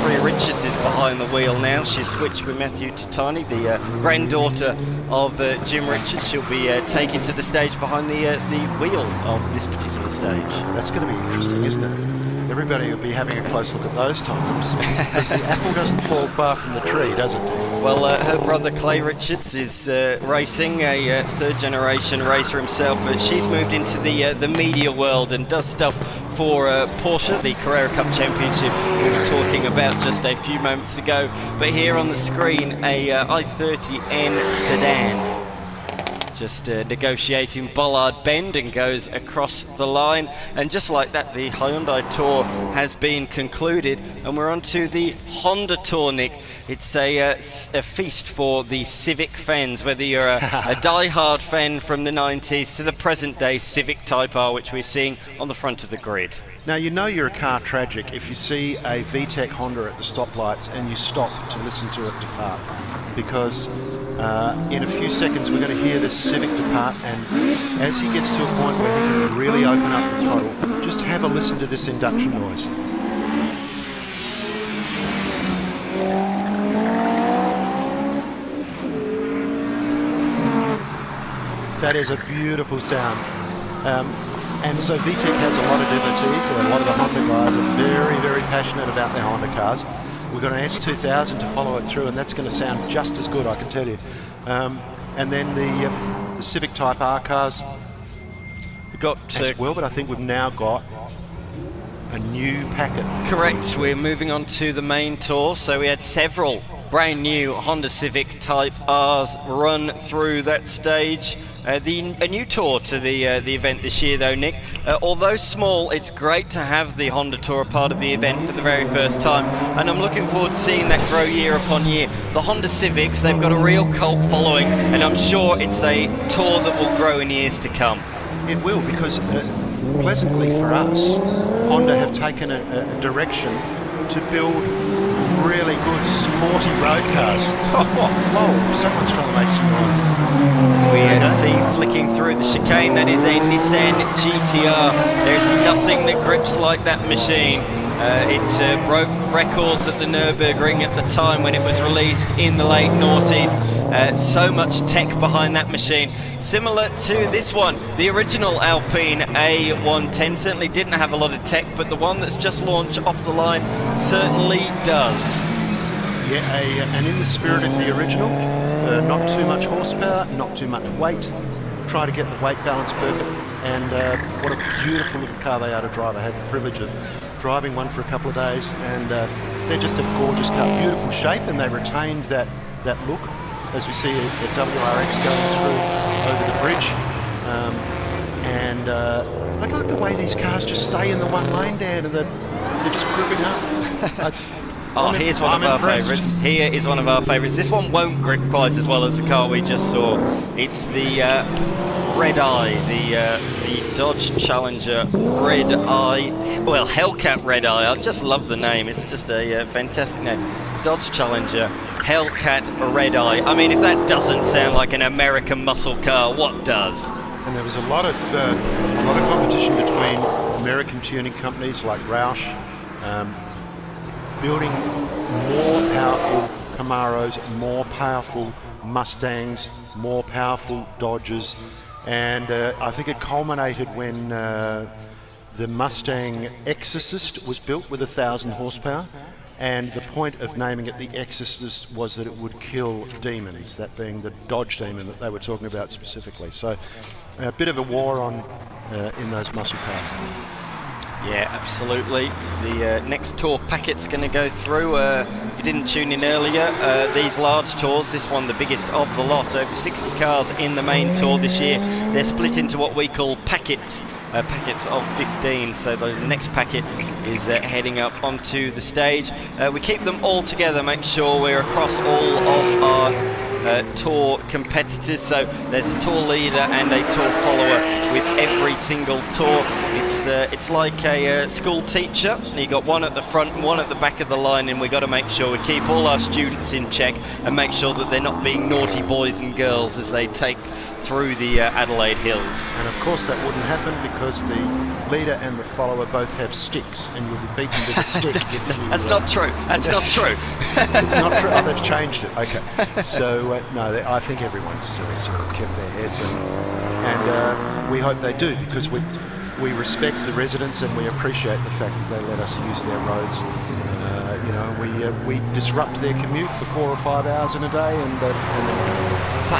Maria Richards is behind the wheel now. She's switched with Matthew Titani, the granddaughter of Jim Richards. She'll be taken to the stage behind the wheel of this particular stage. That's going to be interesting, isn't it? Everybody will be having a close look at those times, because the apple doesn't fall far from the tree, does it? Well, her brother Clay Richards is racing, a third-generation racer himself. She's moved into the media world and does stuff for Porsche, the Carrera Cup Championship we were talking about just a few moments ago. But here on the screen, a i30N sedan. Just negotiating Bollard Bend and goes across the line, and just like that the Hyundai Tour has been concluded, and we're on to the Honda Tour, Nick. It's a feast for the Civic fans, whether you're a die-hard fan from the 90s to the present day Civic Type R, which we're seeing on the front of the grid. Now, you know you're a car tragic if you see a VTEC Honda at the stoplights and you stop to listen to it depart, because in a few seconds we're going to hear this Civic depart, and as he gets to a point where he can really open up the throttle, just have a listen to this induction noise. That is a beautiful sound. And so VTEC has a lot of devotees, and a lot of the Honda guys are very, very passionate about their Honda cars. We've got an S2000 to follow it through, and that's going to sound just as good, I can tell you. And then the Civic Type R cars We've got as well, but I think we've now got a new packet. Correct, we're moving on to the main tour. So we had several brand new Honda Civic Type R's run through that stage. A new tour to the event this year, though, Nick. Although small, it's great to have the Honda Tour a part of the event for the very first time, and I'm looking forward to seeing that grow year upon year. The Honda Civics, they've got a real cult following, and I'm sure it's a tour that will grow in years to come. It will, because pleasantly for us, Honda have taken a direction to build really good sporty road cars. Oh, someone's trying to make some noise. As we see flicking through the chicane, that is a Nissan GTR. There's nothing that grips like that machine. It broke records at the Nürburgring at the time when it was released in the late noughties. So much tech behind that machine. Similar to this one, the original Alpine A110 certainly didn't have a lot of tech, but the one that's just launched off the line certainly does. Yeah, and in the spirit of the original, not too much horsepower, not too much weight. Try to get the weight balance perfect, and what a beautiful little car they are to drive. I had the privilege of driving one for a couple of days, and they're just a gorgeous car, beautiful shape, and they retained that look as we see a WRX going through over the bridge. And I like the way these cars just stay in the one lane, Dan, and they're just grouping up. Here's one of our favourites. Here is one of our favourites. This one won't grip quite as well as the car we just saw. It's the Red Eye, the Dodge Challenger Red Eye. Well, Hellcat Red Eye. I just love the name. It's just a fantastic name. Dodge Challenger Hellcat Red Eye. I mean, if that doesn't sound like an American muscle car, what does? And there was a lot of competition between American tuning companies like Roush, building more powerful Camaros, more powerful Mustangs, more powerful Dodges, and I think it culminated when the Mustang Exorcist was built with 1,000 horsepower, and the point of naming it the Exorcist was that it would kill demons, that being the Dodge Demon that they were talking about specifically. So a bit of a war on in those muscle cars. Yeah, absolutely. The next tour packet's going to go through. If you didn't tune in earlier, these large tours, this one the biggest of the lot, over 60 cars in the main tour this year. They're split into what we call packets, packets of 15. So the next packet is heading up onto the stage. We keep them all together, make sure we're across all of our tour competitors. So there's a tour leader and a tour follower with every single tour. It's like a school teacher. You got one at the front and one at the back of the line, and we got to make sure we keep all our students in check and make sure that they're not being naughty boys and girls as they take through the Adelaide hills. And of course that wouldn't happen because the leader and the follower both have sticks, and you'll be beaten with a stick if you... That's not true. That's not true. It's not true. Oh, they've changed it. Okay. So no, I think everyone's sort of kept their heads, and we hope they do, because we respect the residents and we appreciate the fact that they let us use their roads. You know, we disrupt their commute for 4 or 5 hours in a day, and but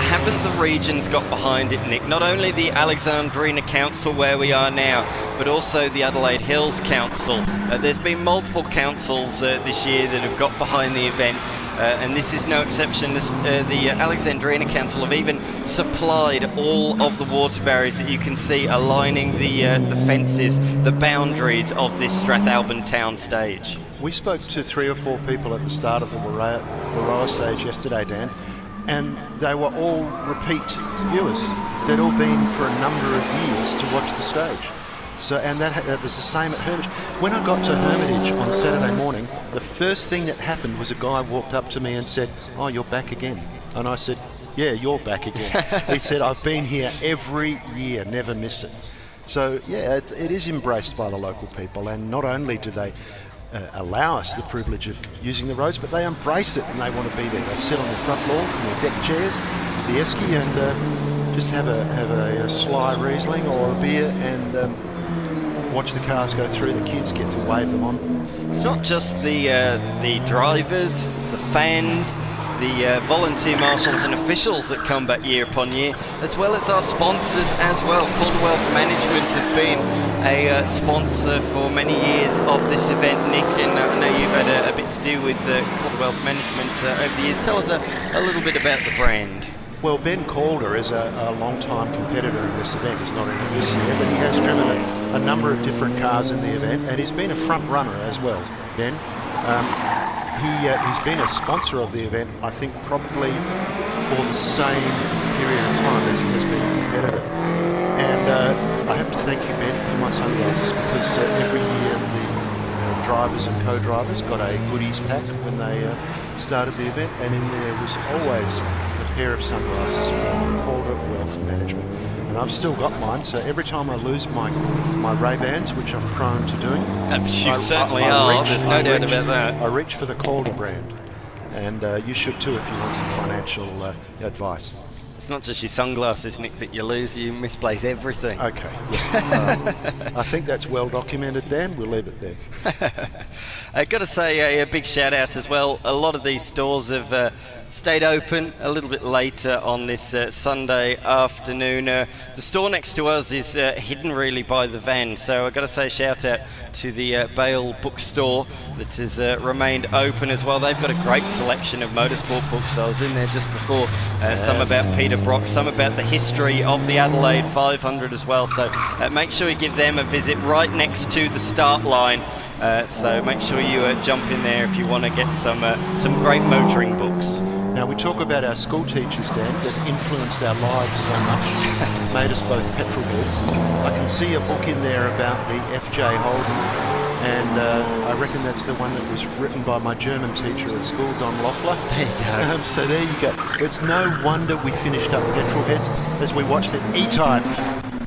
haven't the regions got behind it, Nick? Not only the Alexandrina Council where we are now, but also the Adelaide Hills Council. There's been multiple councils this year that have got behind the event, and this is no exception. The Alexandrina Council have even supplied all of the water barriers that you can see aligning the fences, the boundaries of this Strathalbyn town stage. We spoke to 3 or 4 people at the start of the Warroa stage yesterday, Dan, and they were all repeat viewers. They'd all been for a number of years to watch the stage. So, and that was the same at Hermitage. When I got to Hermitage on Saturday morning, the first thing that happened was a guy walked up to me and said, "Oh, you're back again." And I said, "Yeah, you're back again." He said, "I've been here every year, never miss it." So yeah, it is embraced by the local people, and not only do they allow us the privilege of using the roads, but they embrace it and they want to be there. They sit on the front lawns in their deck chairs, the esky, and just have a sly Riesling or a beer and watch the cars go through. The kids get to wave them on. It's not just the drivers, the fans, the volunteer marshals and officials that come back year upon year, as well as our sponsors as well. Commonwealth Management have been a sponsor for many years of this event, Nick, and I know you've had a bit to do with Commonwealth Management over the years. Tell us a little bit about the brand. Well, Ben Calder is a long-time competitor in this event. He's not in it this year, but he has driven a number of different cars in the event, and he's been a front runner as well, Ben. He's been a sponsor of the event, I think, probably for the same period of time as he has been a competitor. And I have to thank you, Ben, for my sunglasses, because every year the drivers and co-drivers got a goodies pack when they started the event, and in there was always a pair of sunglasses from Calder Wealth Management. and I've still got mine. So every time I lose my Ray-Bans, which I'm prone to doing, You certainly are. There's no doubt about that. I reach for the Calder brand, and you should too if you want some financial advice. It's not just your sunglasses, Nick, that you lose. You misplace everything. Okay. I think that's well documented, Dan. We'll leave it there. I've got to say a big shout out as well. A lot of these stores have stayed open a little bit later on this Sunday afternoon. The store next to us is hidden really by the van, so I've got to say shout out to the Bale bookstore that has remained open as well. They've got a great selection of motorsport books. I was in there just before, some about Peter Brock, some about the history of the Adelaide 500 as well, so make sure you give them a visit right next to the start line. So make sure you jump in there if you want to get some great motoring books. Now, we talk about our school teachers, Dan, that influenced our lives so much, made us both petrol heads. I can see a book in there about the FJ Holden, and I reckon that's the one that was written by my German teacher at school, Don Loeffler. There you go. So there you go. It's no wonder we finished up petrol heads as we watched the E-Type,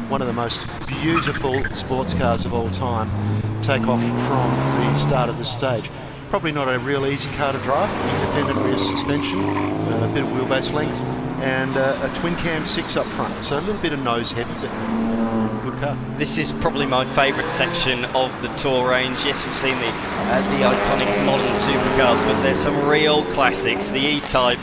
one of the most beautiful sports cars of all time, take off from the start of the stage. Probably not a real easy car to drive, independent rear suspension, a bit of wheelbase length, and a twin cam 6 up front. So a little bit of nose heavy, but good car. This is probably my favourite section of the Tour range. Yes, we've seen the iconic modern supercars, but there's some real classics. The E-Type,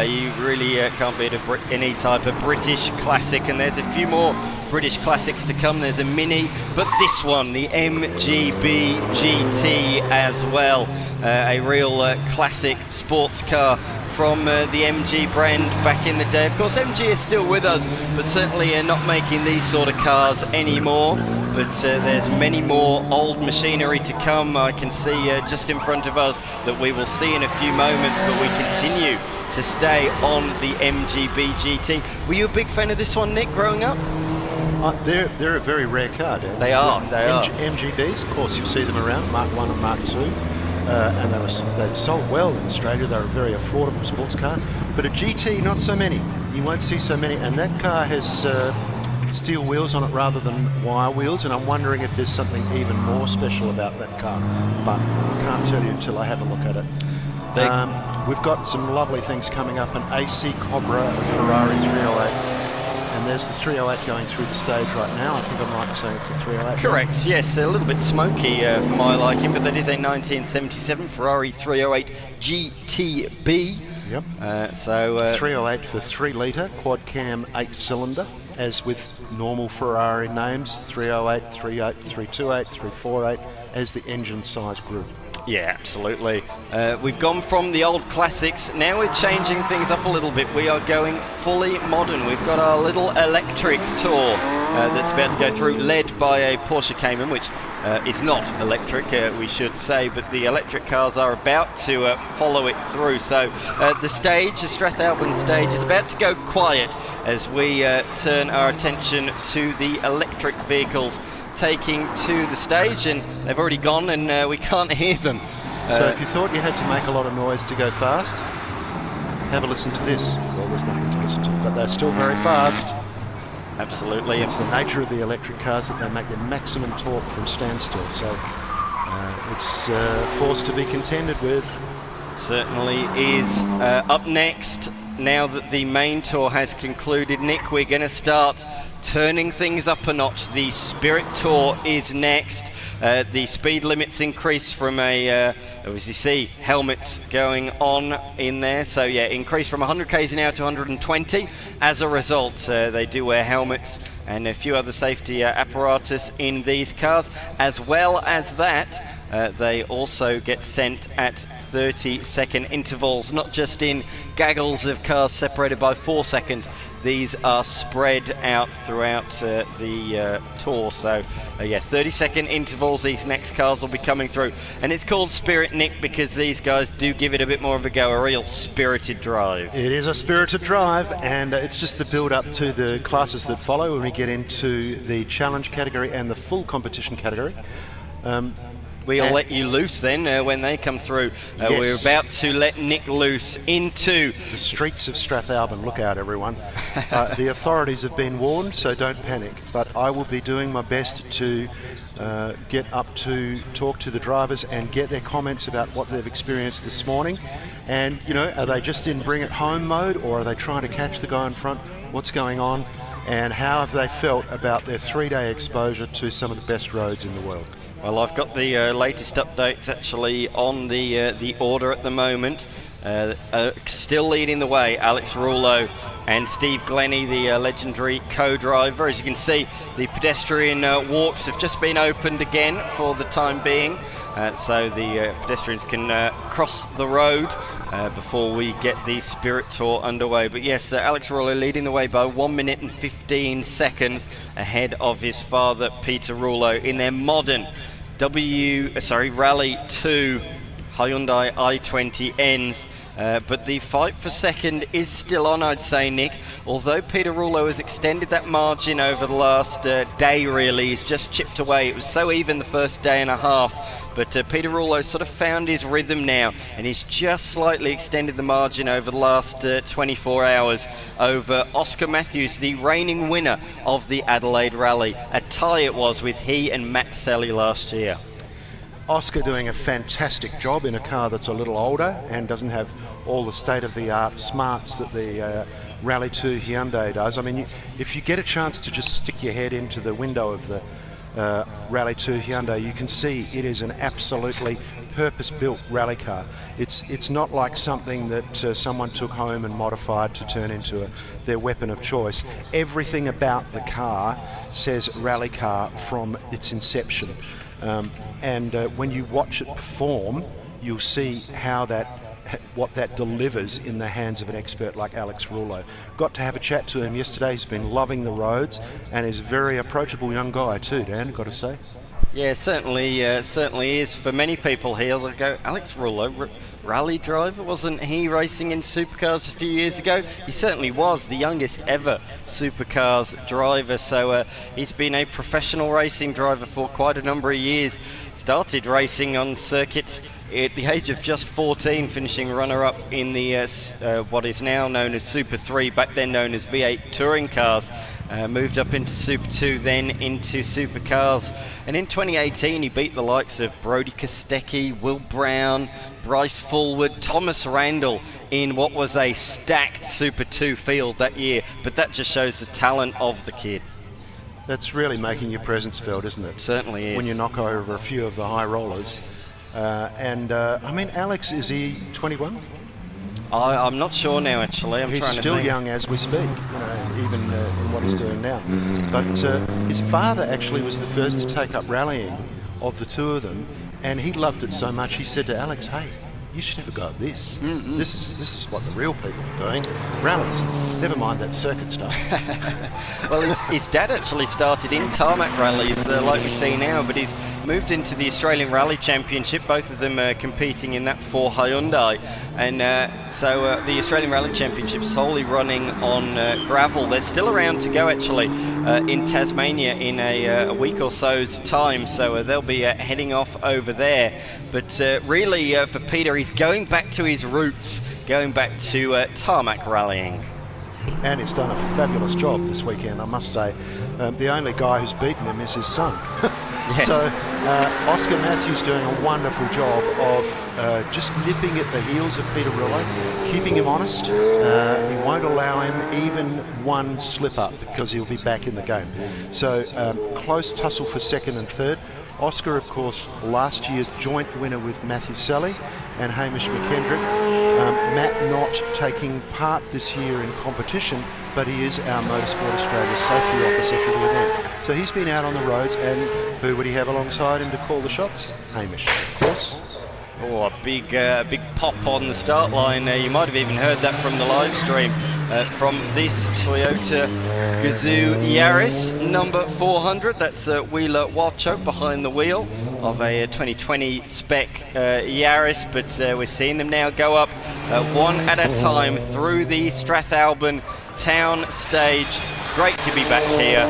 you really can't beat an E-Type, a British classic, and there's a few more British classics to come. There's a Mini, but this one, the MGB GT as well, a real classic sports car from the MG brand back in the day. Of course, MG is still with us, but certainly not making these sort of cars anymore. But there's many more old machinery to come. I can see just in front of us that we will see in a few moments, but we continue to stay on the MGB GT. Were you a big fan of this one, Nick, growing up? They're a very rare car, Dan. They are. MGBs, of course, you see them around, Mark 1 and Mark 2. And they sold well in Australia. They're a very affordable sports car. But a GT, not so many. You won't see so many. And that car has steel wheels on it rather than wire wheels. And I'm wondering if there's something even more special about that car. But I can't tell you until I have a look at it. We've got some lovely things coming up. An AC Cobra, a Ferrari 308. And there's the 308 going through the stage right now. I think I'm right in saying it's a 308. Correct, yes, a little bit smoky for my liking, but that is a 1977 Ferrari 308 GTB. Yep. 308 for 3 litre, quad cam 8 cylinder, as with normal Ferrari names, 308, 38, 328, 348, as the engine size grew. Yeah, absolutely. We've gone from the old classics, now we're changing things up a little bit. We are going fully modern. We've got our little electric tour that's about to go through, led by a Porsche Cayman, which is not electric, we should say, but the electric cars are about to follow it through. So the stage, the Strathalbyn stage, is about to go quiet as we turn our attention to the electric vehicles taking to the stage, and they've already gone and we can't hear them. So if you thought you had to make a lot of noise to go fast, have a listen to this. Well, there's nothing to listen to, but they're still very fast. Absolutely. It's the nature of the electric cars that they make the maximum torque from standstill, so it's forced to be contended with. Certainly is. Up next, now that the main tour has concluded, Nick, we're going to start turning things up a notch. The Spirit Tour is next. The speed limits increase from as you see, helmets going on in there. So yeah, increase from 100 k's an hour to 120. As a result, they do wear helmets and a few other safety apparatus in these cars. As well as that, they also get sent at 30-second intervals, not just in gaggles of cars separated by 4 seconds. These are spread out throughout the tour. So yeah, 30-second intervals, these next cars will be coming through. And it's called Spirit, Nick, because these guys do give it a bit more of a go, a real spirited drive. It is a spirited drive, and it's just the build-up to the classes that follow when we get into the challenge category and the full competition category. we'll let you loose then when they come through. Yes. We're about to let Nick loose into the streets of Strathalbyn. Look out, everyone. The authorities have been warned, so don't panic. But I will be doing my best to get up to talk to the drivers and get their comments about what they've experienced this morning. And, you know, are they just in bring it home mode, or are they trying to catch the guy in front? What's going on? And how have they felt about their 3-day exposure to some of the best roads in the world? Well, I've got the latest updates actually on the order at the moment. Still leading the way, Alex Rouleau and Steve Glennie, the legendary co-driver. As you can see, the pedestrian walks have just been opened again for the time being, so the pedestrians can cross the road before we get the Spirit Tour underway. But yes, Alex Rouleau leading the way by 1 minute and 15 seconds ahead of his father, Peter Rouleau, in their modern Rally 2 Hyundai i20Ns. But the fight for second is still on, I'd say, Nick. Although Peter Rouleau has extended that margin over the last day, really. He's just chipped away. It was so even the first day and a half. But Peter Rouleau sort of found his rhythm now, and he's just slightly extended the margin over the last 24 hours over Oscar Matthews, the reigning winner of the Adelaide Rally. A tie it was with he and Matt Selly last year. Oscar doing a fantastic job in a car that's a little older and doesn't have all the state-of-the-art smarts that the Rally 2 Hyundai does. I mean, if you get a chance to just stick your head into the window of the Rally 2 Hyundai, you can see it is an absolutely purpose-built rally car. It's not like something that someone took home and modified to turn into their weapon of choice. Everything about the car says rally car from its inception. And when you watch it perform, you'll see what that delivers in the hands of an expert like Alex Rouleau. Got to have a chat to him yesterday. He's been loving the roads, and is a very approachable young guy too, Dan, got to say. Yeah, certainly is. For many people here, they'll go, Alex Rouleau, rally driver, wasn't he racing in supercars a few years ago? He certainly was the youngest ever supercars driver, so he's been a professional racing driver for quite a number of years. Started racing on circuits at the age of just 14, finishing runner-up in the what is now known as Super 3, back then known as V8 touring cars. Moved up into Super 2, then into Supercars. And in 2018, he beat the likes of Brodie Kostecki, Will Brown, Bryce Fullwood, Thomas Randall in what was a stacked Super 2 field that year. But that just shows the talent of the kid. That's really making your presence felt, isn't it? Certainly is. When you knock over a few of the high rollers. I mean, Alex, is he 21? I'm not sure now, actually. He's still young as we speak, you know, even in what he's doing now. But his father actually was the first to take up rallying of the two of them, and he loved it so much he said to Alex, hey, you should have a go at this. Mm-hmm. This is what the real people are doing. Rallies. Never mind that circuit stuff. Well, his dad actually started in tarmac rallies like we see now, but he's moved into the Australian Rally Championship, both of them competing in that for Hyundai. And so the Australian Rally Championship solely running on gravel. They're still around to go, actually, in Tasmania in a week or so's time. So they'll be heading off over there. But really, for Peter, he's going back to his roots, going back to tarmac rallying. And he's done a fabulous job this weekend, I must say. The only guy who's beaten him is his son. Yes. So Oscar Matthews doing a wonderful job of just nipping at the heels of Peter Rouleau, keeping him honest. He won't allow him even one slip up because he'll be back in the game. So close tussle for second and third. Oscar, of course, last year's joint winner with Matthew Selly and Hamish McKendrick. Matt not taking part this year in competition, but he is our Motorsport Australia safety officer for the event. So he's been out on the roads, and who would he have alongside him to call the shots? Hamish, of course. Oh, a big pop on the start line. You might have even heard that from the live stream from this Toyota Gazoo Yaris number 400. That's Wheeler Walchope behind the wheel of a 2020 spec Yaris, but we're seeing them now go up one at a time through the Strathalbyn town stage great to be back here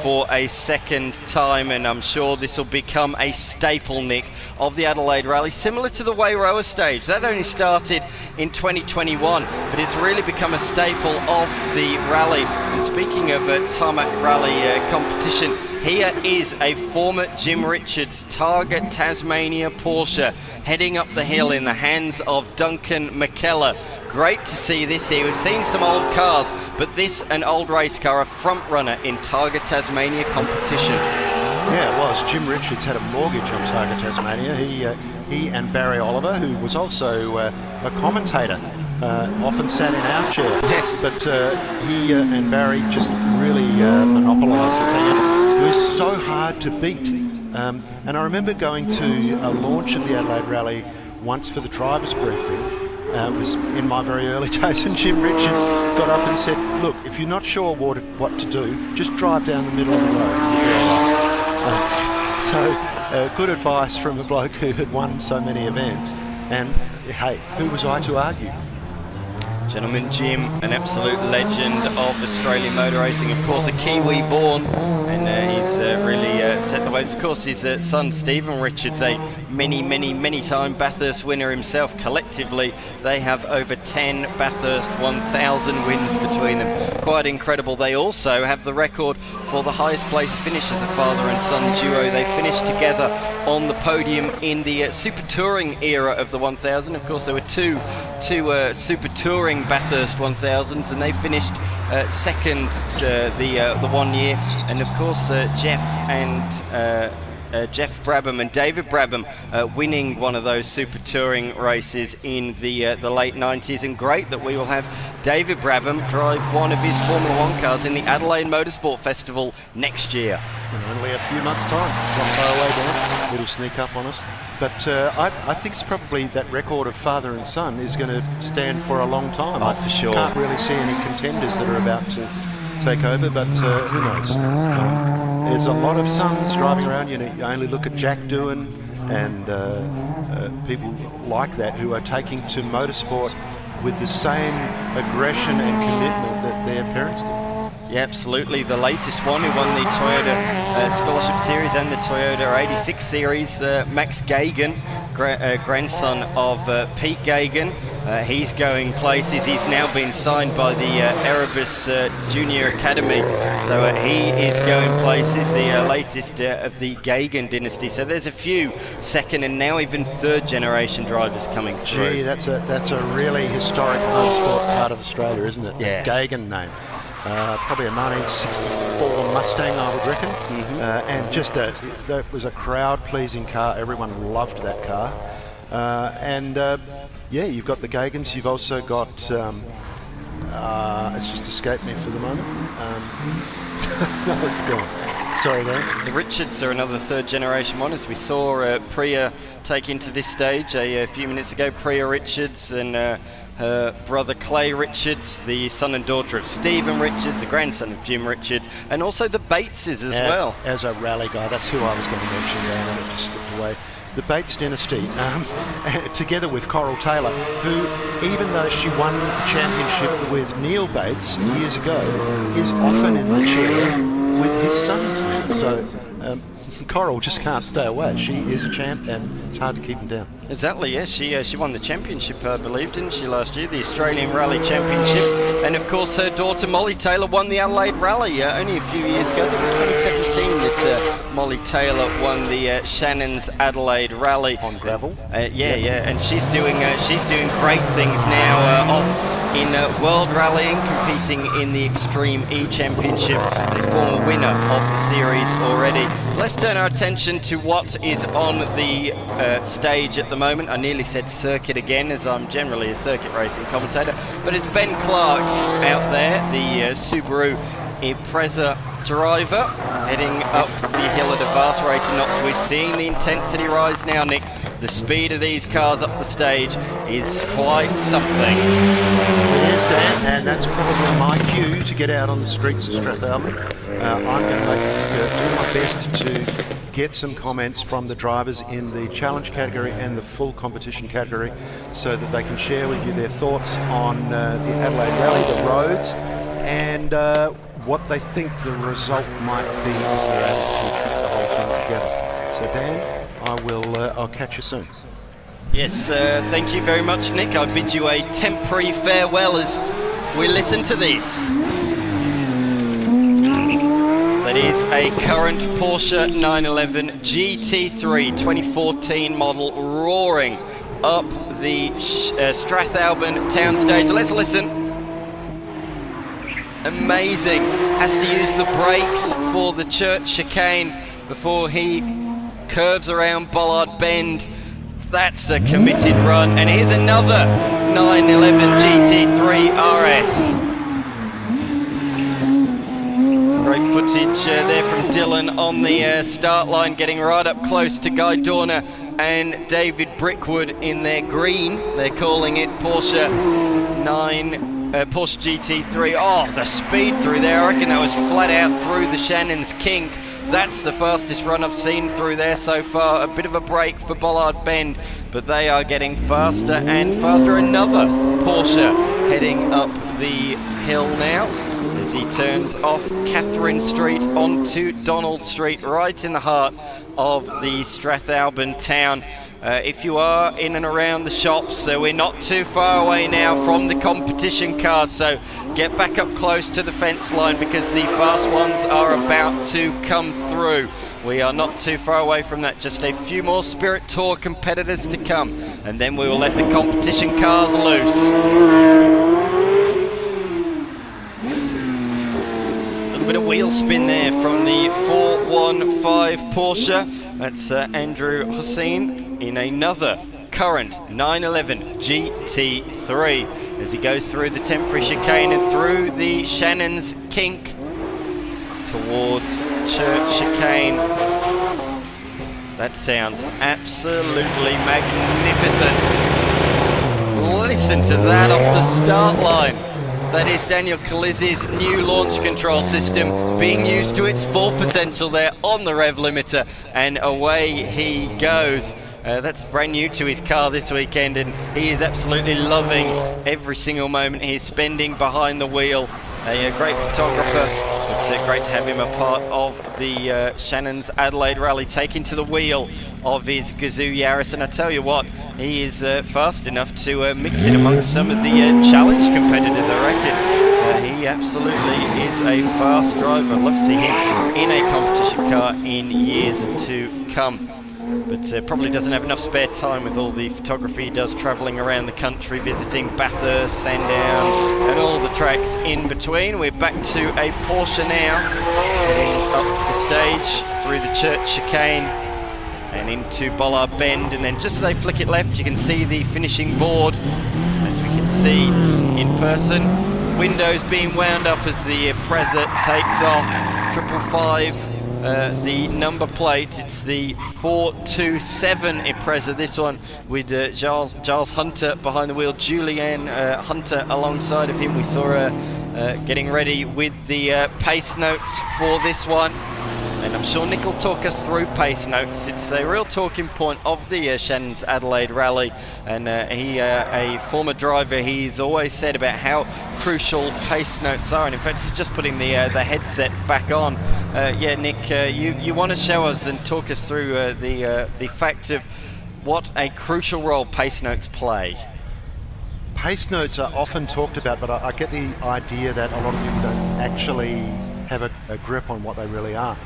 for a second time, and I'm sure this will become a staple, Nick, of the Adelaide Rally, similar to the Way Rower stage. That only started in 2021, but it's really become a staple of the rally. And speaking of tarmac rally competition, here is a former Jim Richards Targa Tasmania Porsche heading up the hill in the hands of Duncan McKellar. Great to see this here. We've seen some old cars, but this, an old race car, a front runner in Targa Tasmania competition. Yeah, it was. Jim Richards had a mortgage on Targa Tasmania. He and Barry Oliver, who was also a commentator, often sat in our chair. Yes. But he and Barry just really monopolised the thing. It was so hard to beat. And I remember going to a launch of the Adelaide Rally once for the driver's briefing. It was in my very early days, and Jim Richards got up and said, look, if you're not sure what to do, just drive down the middle of the road. So good advice from a bloke who had won so many events. And hey, who was I to argue? Gentleman Jim, an absolute legend of Australian motor racing, of course a Kiwi born, and he's really set the way. Of course his son Stephen Richards, a many time Bathurst winner himself. Collectively they have over 10 Bathurst 1000 wins between them. Quite incredible. They also have the record for the highest place finish as a father and son duo. They finished together on the podium in the Super Touring era of the 1000. Of course there were two Super Touring Bathurst 1000s, and they finished second the 1 year. And of course Jeff Brabham and David Brabham winning one of those Super Touring races in the late 90s. And great that we will have David Brabham drive one of his Formula 1 cars in the Adelaide Motorsport Festival next year. In only a few months' time. Not far away down. Little sneak up on us. But I think it's probably that record of father and son is going to stand for a long time. Oh, for sure. I can't really see any contenders that are about to take over, but who knows? There's a lot of sons driving around. You only look at Jack Doohan and people like that who are taking to motorsport with the same aggression and commitment that their parents did. Yeah, absolutely. The latest one who won the Toyota Scholarship Series and the Toyota 86 Series, Max Gagan, grandson of Pete Gagan. He's going places. He's now been signed by the Erebus Junior Academy, so he is going places, the latest of the Gagan dynasty. So there's a few second and now even third generation drivers coming through. Gee, that's a really historic motorsport part of Australia, isn't it? Yeah. The Gagan name. Probably a 1964 Mustang, I would reckon. And just that was a crowd-pleasing car. Everyone loved that car. Yeah, you've got the Gagans. You've also got, it's just escaped me for the moment. No, it's gone. Sorry, Dan. The Richards are another third generation one, as we saw Priya take into this stage a few minutes ago. Priya Richards and her brother Clay Richards, the son and daughter of Stephen Richards, the grandson of Jim Richards, and also the Bateses as well. As a rally guy, that's who I was going to mention, Dan, and it just slipped away. The Bates dynasty, together with Coral Taylor, who, even though she won the championship with Neil Bates years ago, is often in the chair with his sons now. So Coral just can't stay away. She is a champ, and it's hard to keep him down. Exactly, yes. She won the championship, I believe, didn't she, last year? The Australian Rally Championship. And, of course, her daughter, Molly Taylor, won the Adelaide Rally only a few years ago. I think it was 2017 that Molly Taylor won the Shannon's Adelaide Rally. On gravel? Yeah. And she's doing great things now off in World Rallying, competing in the Extreme E Championship, a former winner of the series already. Let's turn our attention to what is on the stage at the moment. I nearly said circuit again, as I'm generally a circuit racing commentator, but it's Ben Clark out there, the Subaru Impreza driver, heading up the hill at a vast rate of knots. We're seeing the intensity rise now, Nick. The speed of these cars up the stage is quite something. It is, Dan, and that's probably my cue to get out on the streets of Strathalbyn. I'm going to do my best to get some comments from the drivers in the challenge category and the full competition category, so that they can share with you their thoughts on the Adelaide Rally, the roads, and what they think the result might be if they're able to put the whole thing together. So Dan, I'll catch you soon. Yes, thank you very much, Nick. I bid you a temporary farewell as we listen to this. That is a current Porsche 911 GT3 2014 model roaring up the Strathalbyn town stage. Let's listen. Amazing. Has to use the brakes for the church chicane before he curves around Bollard Bend. That's a committed run. And here's another 911 GT3 RS. Great footage there from Dylan on the start line, getting right up close to Guy Dorner and David Brickwood in their green. They're calling it Porsche GT3. Oh, the speed through there. I reckon that was flat out through the Shannon's kink. That's the fastest run I've seen through there so far. A bit of a break for Bollard Bend, but they are getting faster and faster. Another Porsche heading up the hill now as he turns off Catherine Street onto Donald Street, right in the heart of the Strathalbyn town. If you are in and around the shops, we're not too far away now from the competition cars, so get back up close to the fence line because the fast ones are about to come through. We are not too far away from that, just a few more Spirit Tour competitors to come, and then we will let the competition cars loose. Bit of wheel spin there from the 415 Porsche. That's Andrew Hussein in another current 911 GT3 as he goes through the temporary chicane and through the Shannon's kink towards Church chicane. That sounds absolutely magnificent. Listen to that off the start line. That is Daniel Calizzi's new launch control system being used to its full potential there on the rev limiter, and away he goes. That's brand new to his car this weekend, and he is absolutely loving every single moment he's spending behind the wheel. A great photographer, but great to have him a part of the Shannon's Adelaide rally, taking to the wheel of his Gazoo Yaris. And I tell you what, he is fast enough to mix in amongst some of the challenge competitors, I reckon. He absolutely is a fast driver. I'd love to see him in a competition car in years to come. But probably doesn't have enough spare time with all the photography he does travelling around the country, visiting Bathurst, Sandown and all the tracks in between. We're back to a Porsche now, heading up the stage through the church chicane and into Bollard Bend, and then just as they flick it left you can see the finishing board, as we can see in person. Windows being wound up as the Impreza takes off. 555. The number plate, it's the 427 Impreza, this one with Giles Hunter behind the wheel, Julianne Hunter alongside of him. We saw her getting ready with the pace notes for this one, and I'm sure Nick will talk us through pace notes. It's a real talking point of the Shannon's Adelaide rally, and he, a former driver, he's always said about how crucial pace notes are, and in fact he's just putting the headset back on. Yeah, Nick, you want to show us and talk us through the fact of what a crucial role pace notes play. Pace notes are often talked about, but I get the idea that a lot of people don't actually have a grip on what they really are.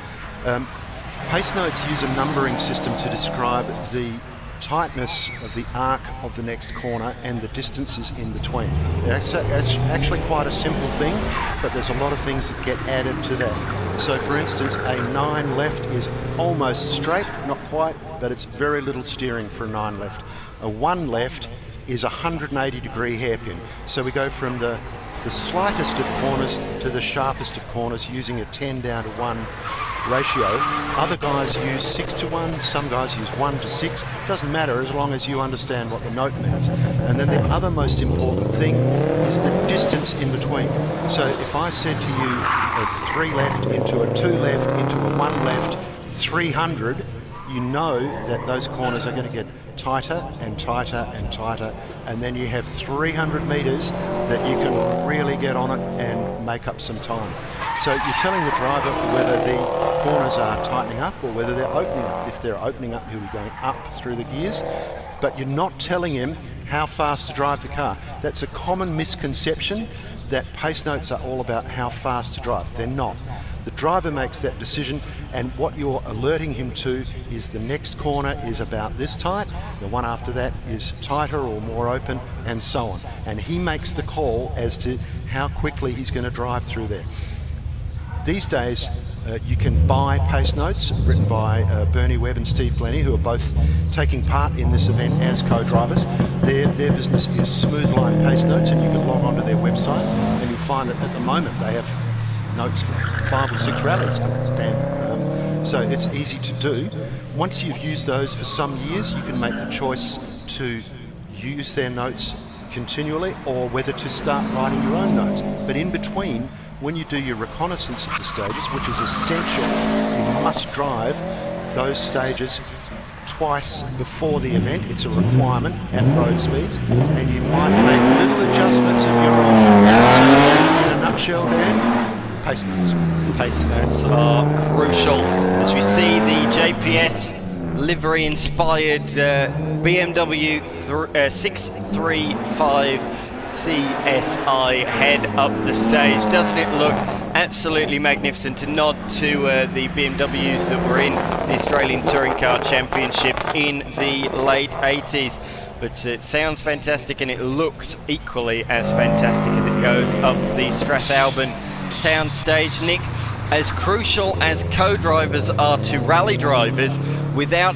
Pace notes use a numbering system to describe the tightness of the arc of the next corner and the distances in between. It's actually quite a simple thing, but there's a lot of things that get added to that. So for instance, a 9 left is almost straight, not quite, but it's very little steering for a 9 left. A 1 left is a 180-degree hairpin. So we go from the slightest of corners to the sharpest of corners using a 10 down to 1 ratio. Other guys use 6 to 1, some guys use 1 to 6. Doesn't matter as long as you understand what the note means. And then the other most important thing is the distance in between. So if I said to you a 3 left into a 2 left into a 1 left, 300, you know that those corners are going to get tighter and tighter and tighter, and then you have 300 meters that you can really get on it and make up some time. So you're telling the driver whether the corners are tightening up or whether they're opening up. If they're opening up, he'll be going up through the gears, but you're not telling him how fast to drive the car. That's a common misconception, that pace notes are all about how fast to drive. They're not. The driver makes that decision, and what you're alerting him to is the next corner is about this tight, the one after that is tighter or more open, and so on. And he makes the call as to how quickly he's going to drive through there. These days, you can buy pace notes written by Bernie Webb and Steve Glennie, who are both taking part in this event as co-drivers. Their business is Smoothline Pace Notes, and you can log onto their website and you'll find that at the moment they have notes for 5 or 6 rallies. And so it's easy to do. Once you've used those for some years, you can make the choice to use their notes continually or whether to start writing your own notes. But in between, when you do your reconnaissance of the stages, which is essential, you must drive those stages twice before the event. It's a requirement at road speeds, and you might make little adjustments of your own. So in a nutshell, Dan, pace notes. Pace notes are crucial. As we see the JPS livery-inspired BMW 635 CSI head up the stage. Doesn't it look absolutely magnificent? A nod to the BMWs that were in the Australian Touring Car Championship in the late 80s. But it sounds fantastic, and it looks equally as fantastic as it goes up the Strathalbyn town stage. Nick, as crucial as co-drivers are to rally drivers, without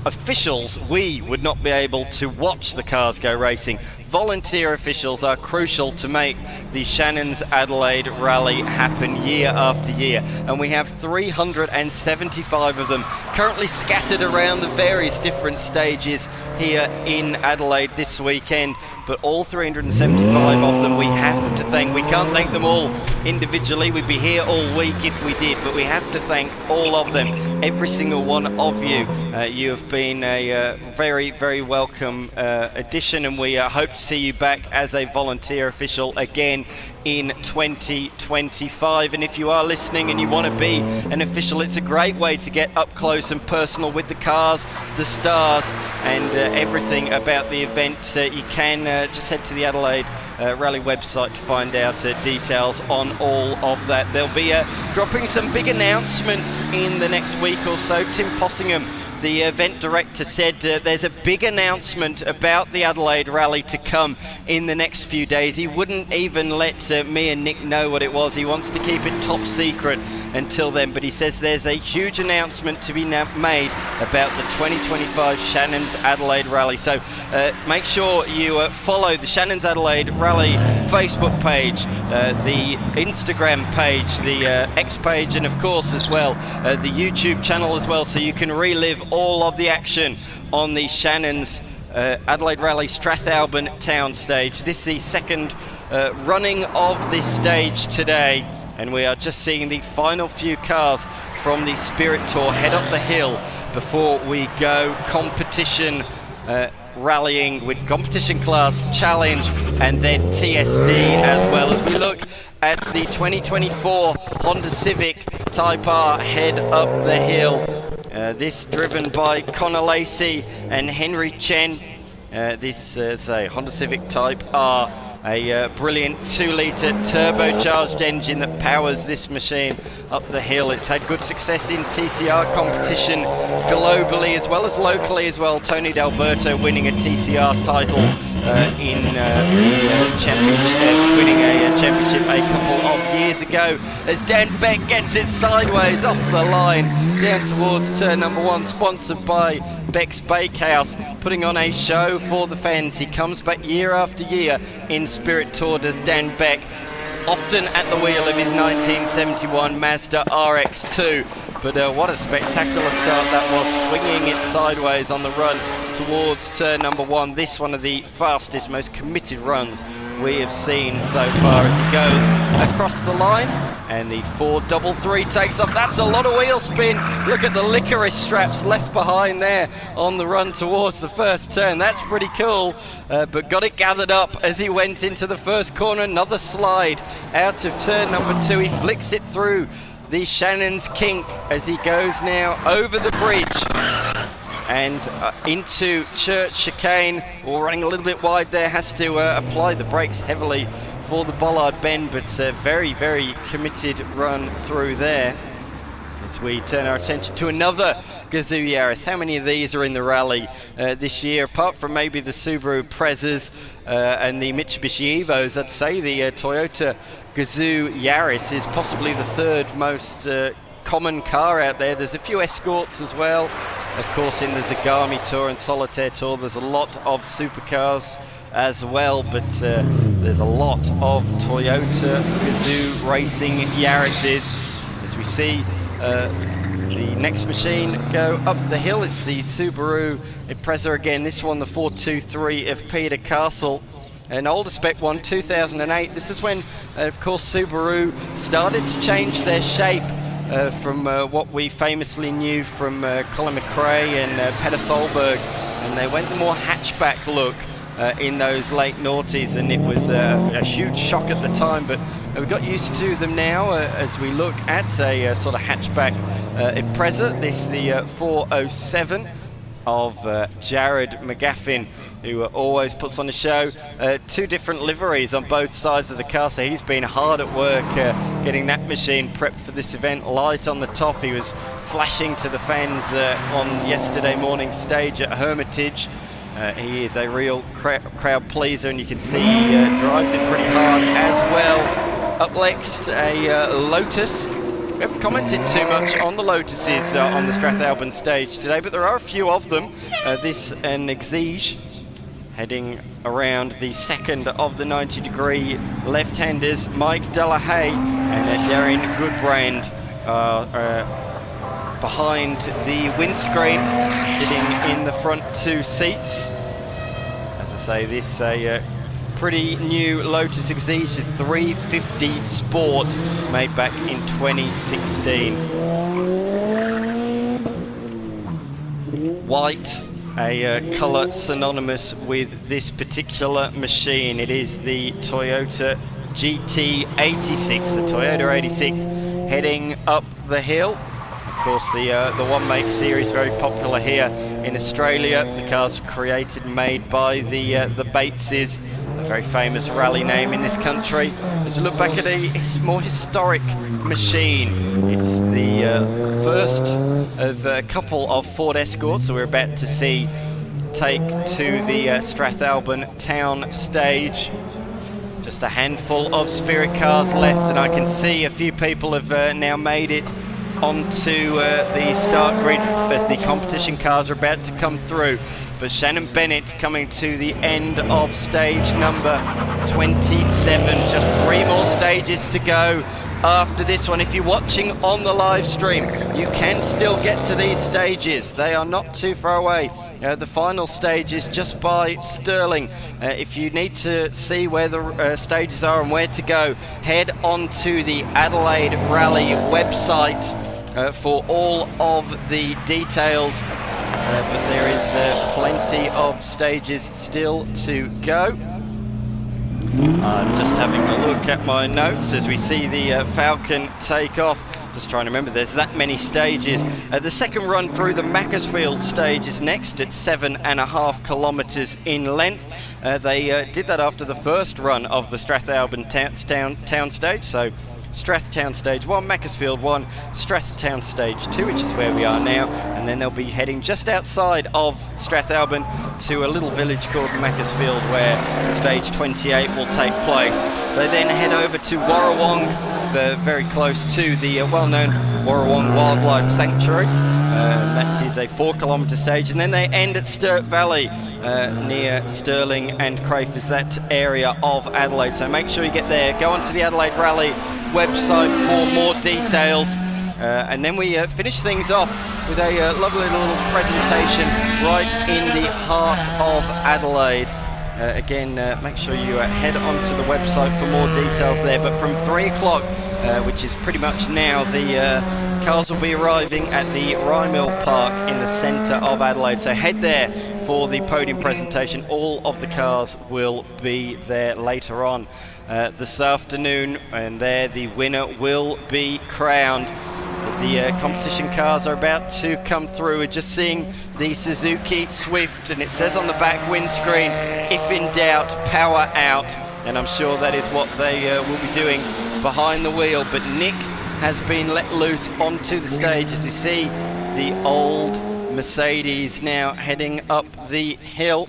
officials we would not be able to watch the cars go racing. Volunteer officials are crucial to make the Shannon's Adelaide Rally happen year after year, and we have 375 of them currently scattered around the various different stages here in Adelaide this weekend. But all 375 of them we have to thank. We can't thank them all individually, we'd be here all week if we did, but we have to thank all of them, every single one of you. You have been a very, very welcome addition, and we hope to see you back as a volunteer official again in 2025. And if you are listening and you want to be an official, it's a great way to get up close and personal with the cars, the stars, and everything about the event. You can just head to the Adelaide Rally website to find out details on all of that. They'll be dropping some big announcements in the next week or so. Tim Possingham, the event director, said there's a big announcement about the Adelaide Rally to come in the next few days. He wouldn't even let me and Nick know what it was. He wants to keep it top secret until then, but he says there's a huge announcement to be made about the 2025 Shannon's Adelaide Rally. So make sure you follow the Shannon's Adelaide Rally Facebook page, the Instagram page, the X page, and of course as well the YouTube channel as well, so you can relive all of the action on the Shannon's Adelaide Rally Strathalbyn town stage. This is the second running of this stage today, and we are just seeing the final few cars from the Spirit Tour head up the hill before we go competition rallying with competition class, challenge, and then TSD, as well as we look at the 2024 Honda Civic Type R head up the hill. This driven by Connor Lacey and Henry Chen. This is a Honda Civic Type R, a brilliant 2-litre turbocharged engine that powers this machine up the hill. It's had good success in TCR competition globally as well as locally as well. Tony D'Alberto winning a TCR title in the championship, winning a championship a couple of years ago, as Dan Beck gets it sideways off the line down towards turn number 1, sponsored by Beck's Bakehouse, putting on a show for the fans. He comes back year after year in Spirit Tour, does Dan Beck, often at the wheel of his 1971 Mazda RX-2. But what a spectacular start that was, swinging it sideways on the run towards turn number 1. This one of the fastest, most committed runs we have seen so far as he goes across the line. And the 433 takes off. That's a lot of wheel spin. Look at the licorice straps left behind there on the run towards the first turn. That's pretty cool, but got it gathered up as he went into the first corner. Another slide out of turn number 2. He flicks it through the Shannon's Kink as he goes now over the bridge and into Church Chicane. Well, running a little bit wide there, has to apply the brakes heavily for the Bollard Bend, but very, very committed run through there. As we turn our attention to another Gazoo Yaris. How many of these are in the rally this year? Apart from maybe the Subaru Prezas and the Mitsubishi Evos, I'd say the Toyota Gazoo Yaris is possibly the third most common car out there. There's a few Escorts as well. Of course, in the Zagami Tour and Solitaire Tour, there's a lot of supercars as well, but there's a lot of Toyota Gazoo Racing Yarises. As we see the next machine go up the hill, it's the Subaru Impreza again. This one, the 423 of Peter Castle, an older spec one, 2008. This is when, of course, Subaru started to change their shape from what we famously knew from Colin McRae and Peter Solberg, and they went the more hatchback look in those late noughties, and it was a huge shock at the time, but we got used to them now as we look at a sort of hatchback Impreza. This is the 407 of Jared McGaffin, who always puts on a show. 2 different liveries on both sides of the car, so he's been hard at work getting that machine prepped for this event. Light on the top, he was flashing to the fans on yesterday morning stage at Hermitage. He is a real crowd pleaser, and you can see he drives it pretty hard as well. Up next, a Lotus. We haven't commented too much on the Lotuses on the Strathalbyn stage today, but there are a few of them. This an Exige heading around the second of the 90-degree left-handers. Mike Delahaye and Darren Goodbrand behind the windscreen, sitting in the front 2 seats. As I say, this a pretty new Lotus Exige 350 Sport, made back in 2016. White, a colour synonymous with this particular machine. It is the Toyota GT86, the Toyota 86, heading up the hill. Of course, the One Make series, very popular here in Australia. The car's created and made by the Bateses, a very famous rally name in this country. As we look back at a more historic machine, it's the first of a couple of Ford Escorts that we're about to see take to the Strathalbyn town stage. Just a handful of Spirit cars left, and I can see a few people have now made it onto the start grid as the competition cars are about to come through. But Shannon Bennett coming to the end of stage number 27. Just 3 more stages to go after this one. If you're watching on the live stream, you can still get to these stages. They are not too far away. The final stage is just by Stirling. If you need to see where the stages are and where to go, head on to the Adelaide Rally website for all of the details. But there is plenty of stages still to go. I'm just having a look at my notes as we see the Falcon take off. Just trying to remember, there's that many stages. The second run through the Macclesfield stage is next at 7.5 kilometres in length. They did that after the first run of the Strathalbyn town stage. So Strathtown Stage 1, Macclesfield 1, Strathtown Stage 2, which is where we are now, and then they'll be heading just outside of Strathalbyn to a little village called Macclesfield where Stage 28 will take place. They then head over to Warrawong, very close to the well-known Warrawong Wildlife Sanctuary. That is a 4-kilometre stage, and then they end at Sturt Valley near Stirling and Crayford, that area of Adelaide. So make sure you get there. Go onto the Adelaide Rally website for more details. And then we finish things off with a lovely little presentation right in the heart of Adelaide. again, make sure you head onto the website for more details there. But from 3 o'clock, which is pretty much now, the cars will be arriving at the Rye Mill Park in the centre of Adelaide. So head there for the podium presentation. All of the cars will be there later on this afternoon, and there the winner will be crowned. The competition cars are about to come through. We're just seeing the Suzuki Swift, and it says on the back windscreen, if in doubt, power out. And I'm sure that is what they will be doing behind the wheel. But Nick has been let loose onto the stage as you see the old Mercedes now heading up the hill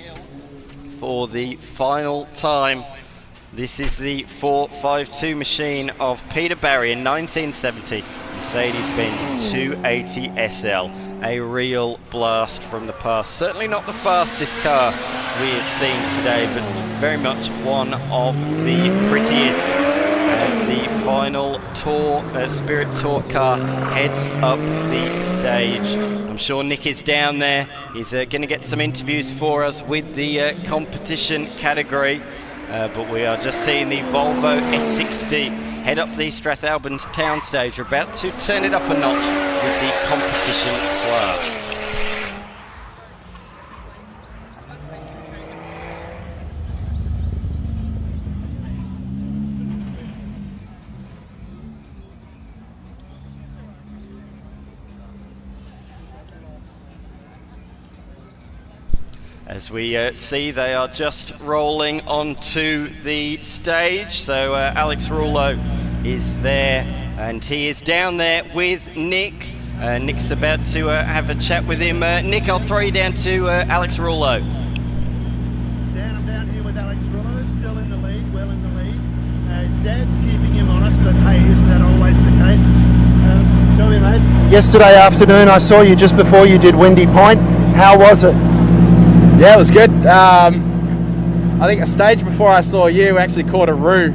for the final time. This is the 452 machine of Peter Barry in 1970, Mercedes-Benz 280 SL. A real blast from the past. Certainly not the fastest car we have seen today, but very much one of the prettiest as the final Spirit Tour car heads up the stage. I'm sure Nick is down there. He's going to get some interviews for us with the competition category. But we are just seeing the Volvo S60 head up the Strathalbyn town stage. We're about to turn it up a notch with the competition class. As we see, they are just rolling onto the stage. So Alex Rouleau is there, and he is down there with Nick. Nick's about to have a chat with him. Nick, I'll throw you down to Alex Rouleau. Dan, I'm down here with Alex Rouleau, still in the lead, well in the lead. His dad's keeping him honest, but hey, isn't that always the case? Tell me, mate. Yesterday afternoon, I saw you just before you did Windy Point. How was it? Yeah, it was good. I think a stage before I saw you actually caught a roo,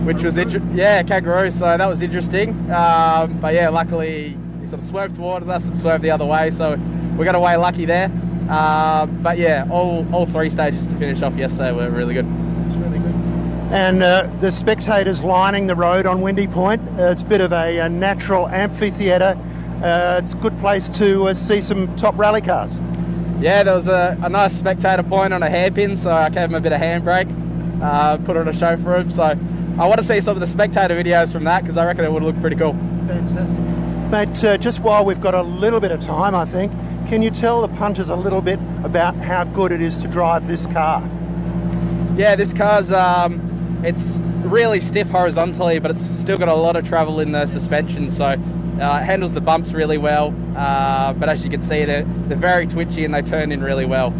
which was kangaroo. So that was interesting. But yeah, luckily he sort of swerved towards us and swerved the other way, so we got away lucky there. But yeah, all 3 stages to finish off yesterday were really good. That's really good. And the spectators lining the road on Windy Point. It's a bit of a natural amphitheatre. It's a good place to see some top rally cars. Yeah, there was a nice spectator point on a hairpin, so I gave him a bit of handbrake, put on a show for him. So I want to see some of the spectator videos from that, because I reckon it would look pretty cool. Fantastic. Mate, just while we've got a little bit of time, I think, can you tell the punters a little bit about how good it is to drive this car? Yeah, this car's, it's really stiff horizontally, but it's still got a lot of travel in the suspension, so it handles the bumps really well, but as you can see, they're very twitchy and they turn in really well.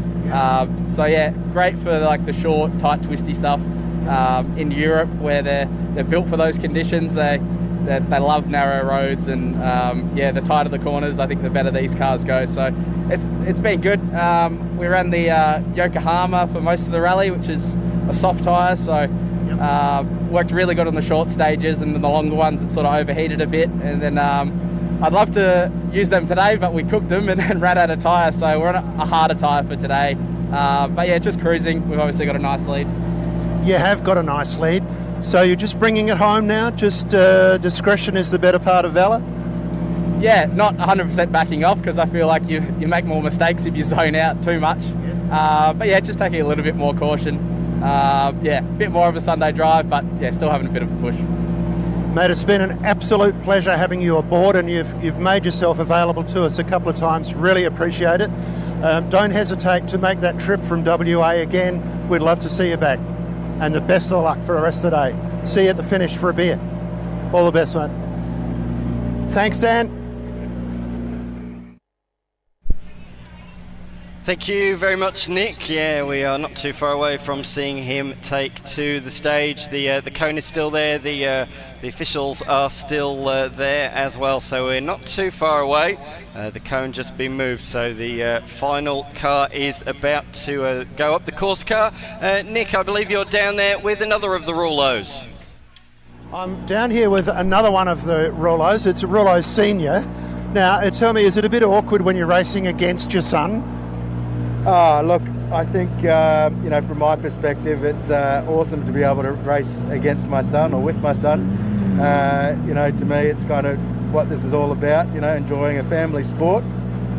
So yeah, great for like the short, tight, twisty stuff. In Europe, where they're built for those conditions, they love narrow roads, and yeah, the tighter the corners, I think the better these cars go. So it's been good. We ran the Yokohama for most of the rally, which is a soft tyre, so worked really good on the short stages, and then the longer ones it sort of overheated a bit, and then I'd love to use them today, but we cooked them and then ran out of tyre, so we're on a harder tyre for today. But yeah, just cruising. We've obviously got a nice lead. You have got a nice lead, so you're just bringing it home now, just discretion is the better part of valour? Yeah, not 100% backing off, because I feel like you make more mistakes if you zone out too much. Yes. But yeah, just taking a little bit more caution. Yeah, a bit more of a Sunday drive, but yeah, still having a bit of a push. Mate, it's been an absolute pleasure having you aboard, and you've made yourself available to us a couple of times. Really appreciate it. Don't hesitate to make that trip from WA again. We'd love to see you back. And the best of luck for the rest of the day. See you at the finish for a beer. All the best, mate. Thanks, Dan. Thank you very much, Nick. Yeah, we are not too far away from seeing him take to the stage. The cone is still there. The officials are still there as well, so we're not too far away. The cone just been moved, so the final car is about to go up, the course car. Nick, I believe you're down there with another of the Rouleaus. I'm down here with another one of the Rouleaus. It's a Rouleau Senior. Now, tell me, is it a bit awkward when you're racing against your son? Oh, look, I think, you know, from my perspective, it's awesome to be able to race against my son or with my son. You know, to me, it's kind of what this is all about, you know, enjoying a family sport.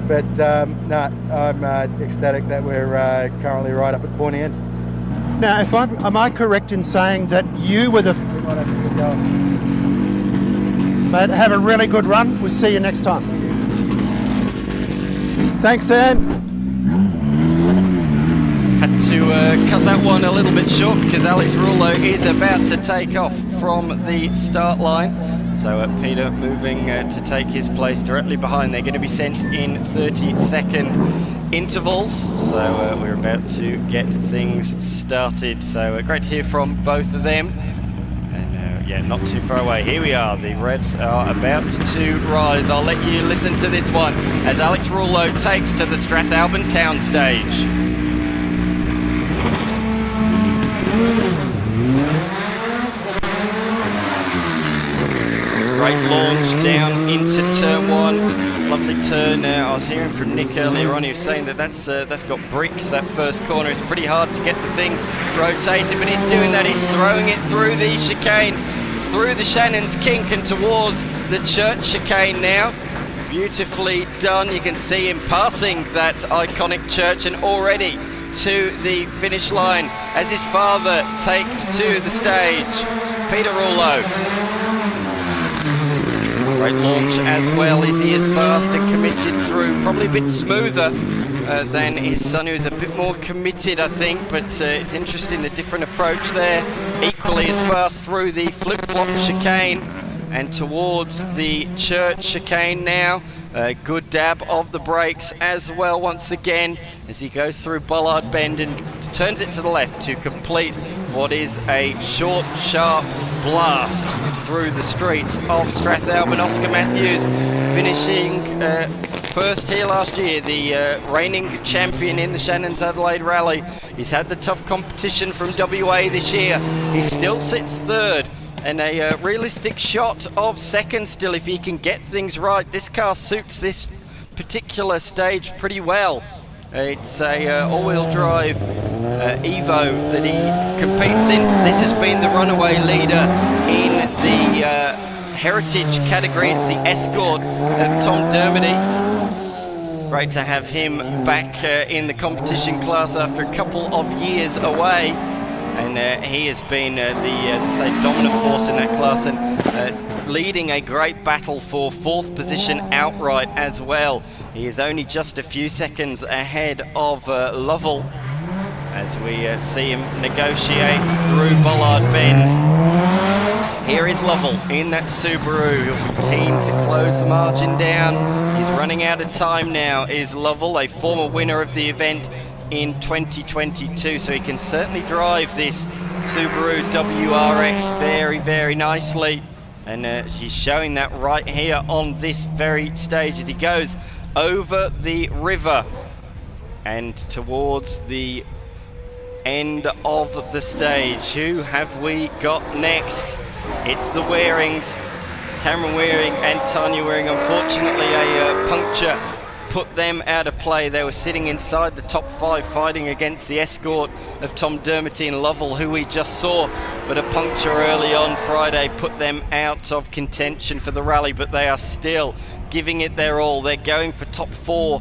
But I'm ecstatic that we're currently right up at the pointy end. Now, am I correct in saying that you were the... We might have to get going. Mate, have a really good run. We'll see you next time. Thanks, Dan. Had to cut that one a little bit short because Alex Rouleau is about to take off from the start line. So Peter moving to take his place directly behind. They're going to be sent in 30-second intervals. So we're about to get things started. So great to hear from both of them. And yeah, not too far away. Here we are. The Reds are about to rise. I'll let you listen to this one as Alex Rouleau takes to the Strathalbyn town stage. Great launch down into turn one. Lovely turn. I was hearing from Nick earlier on, he was saying that that's got bricks, that first corner. It's pretty hard to get the thing rotated, but he's doing that. He's throwing it through the chicane, through the Shannon's kink and towards the church chicane now. Beautifully done. You can see him passing that iconic church and already to the finish line as his father takes to the stage. Peter Rouleau. Great launch as well, as he is fast and committed through, probably a bit smoother than his son, who's a bit more committed, I think, but it's interesting, the different approach there. Equally as fast through the flip-flop chicane and towards the church chicane now. Good dab of the brakes as well once again as he goes through Bollard Bend and turns it to the left to complete what is a short, sharp blast through the streets of Strathalbyn. Oscar Matthews finishing first here last year, the reigning champion in the Shannon's Adelaide Rally. He's had the tough competition from WA this year. He still sits third, and a realistic shot of second still if he can get things right. This car suits this particular stage pretty well. It's a all-wheel drive Evo that he competes in. This has been the runaway leader in the heritage category. It's the Escort of Tom Dermody. Great to have him back in the competition class after a couple of years away. And he has been the, as I say, dominant force in that class and leading a great battle for fourth position outright as well. He is only just a few seconds ahead of Lovell as we see him negotiate through Bollard Bend. Here is Lovell in that Subaru. He'll be keen to close the margin down. He's running out of time now, is Lovell, a former winner of the event in 2022, so he can certainly drive this Subaru WRX very, very nicely, and he's showing that right here on this very stage as he goes over the river and towards the end of the stage. Who have we got next? It's the Waring's, Cameron Waring and Tanya Waring. Unfortunately, a puncture put them out of play. They were sitting inside the top 5 fighting against the Escort of Tom Dermody and Lovell, who we just saw, but a puncture early on Friday put them out of contention for the rally, but they are still giving it their all. They're going for top 4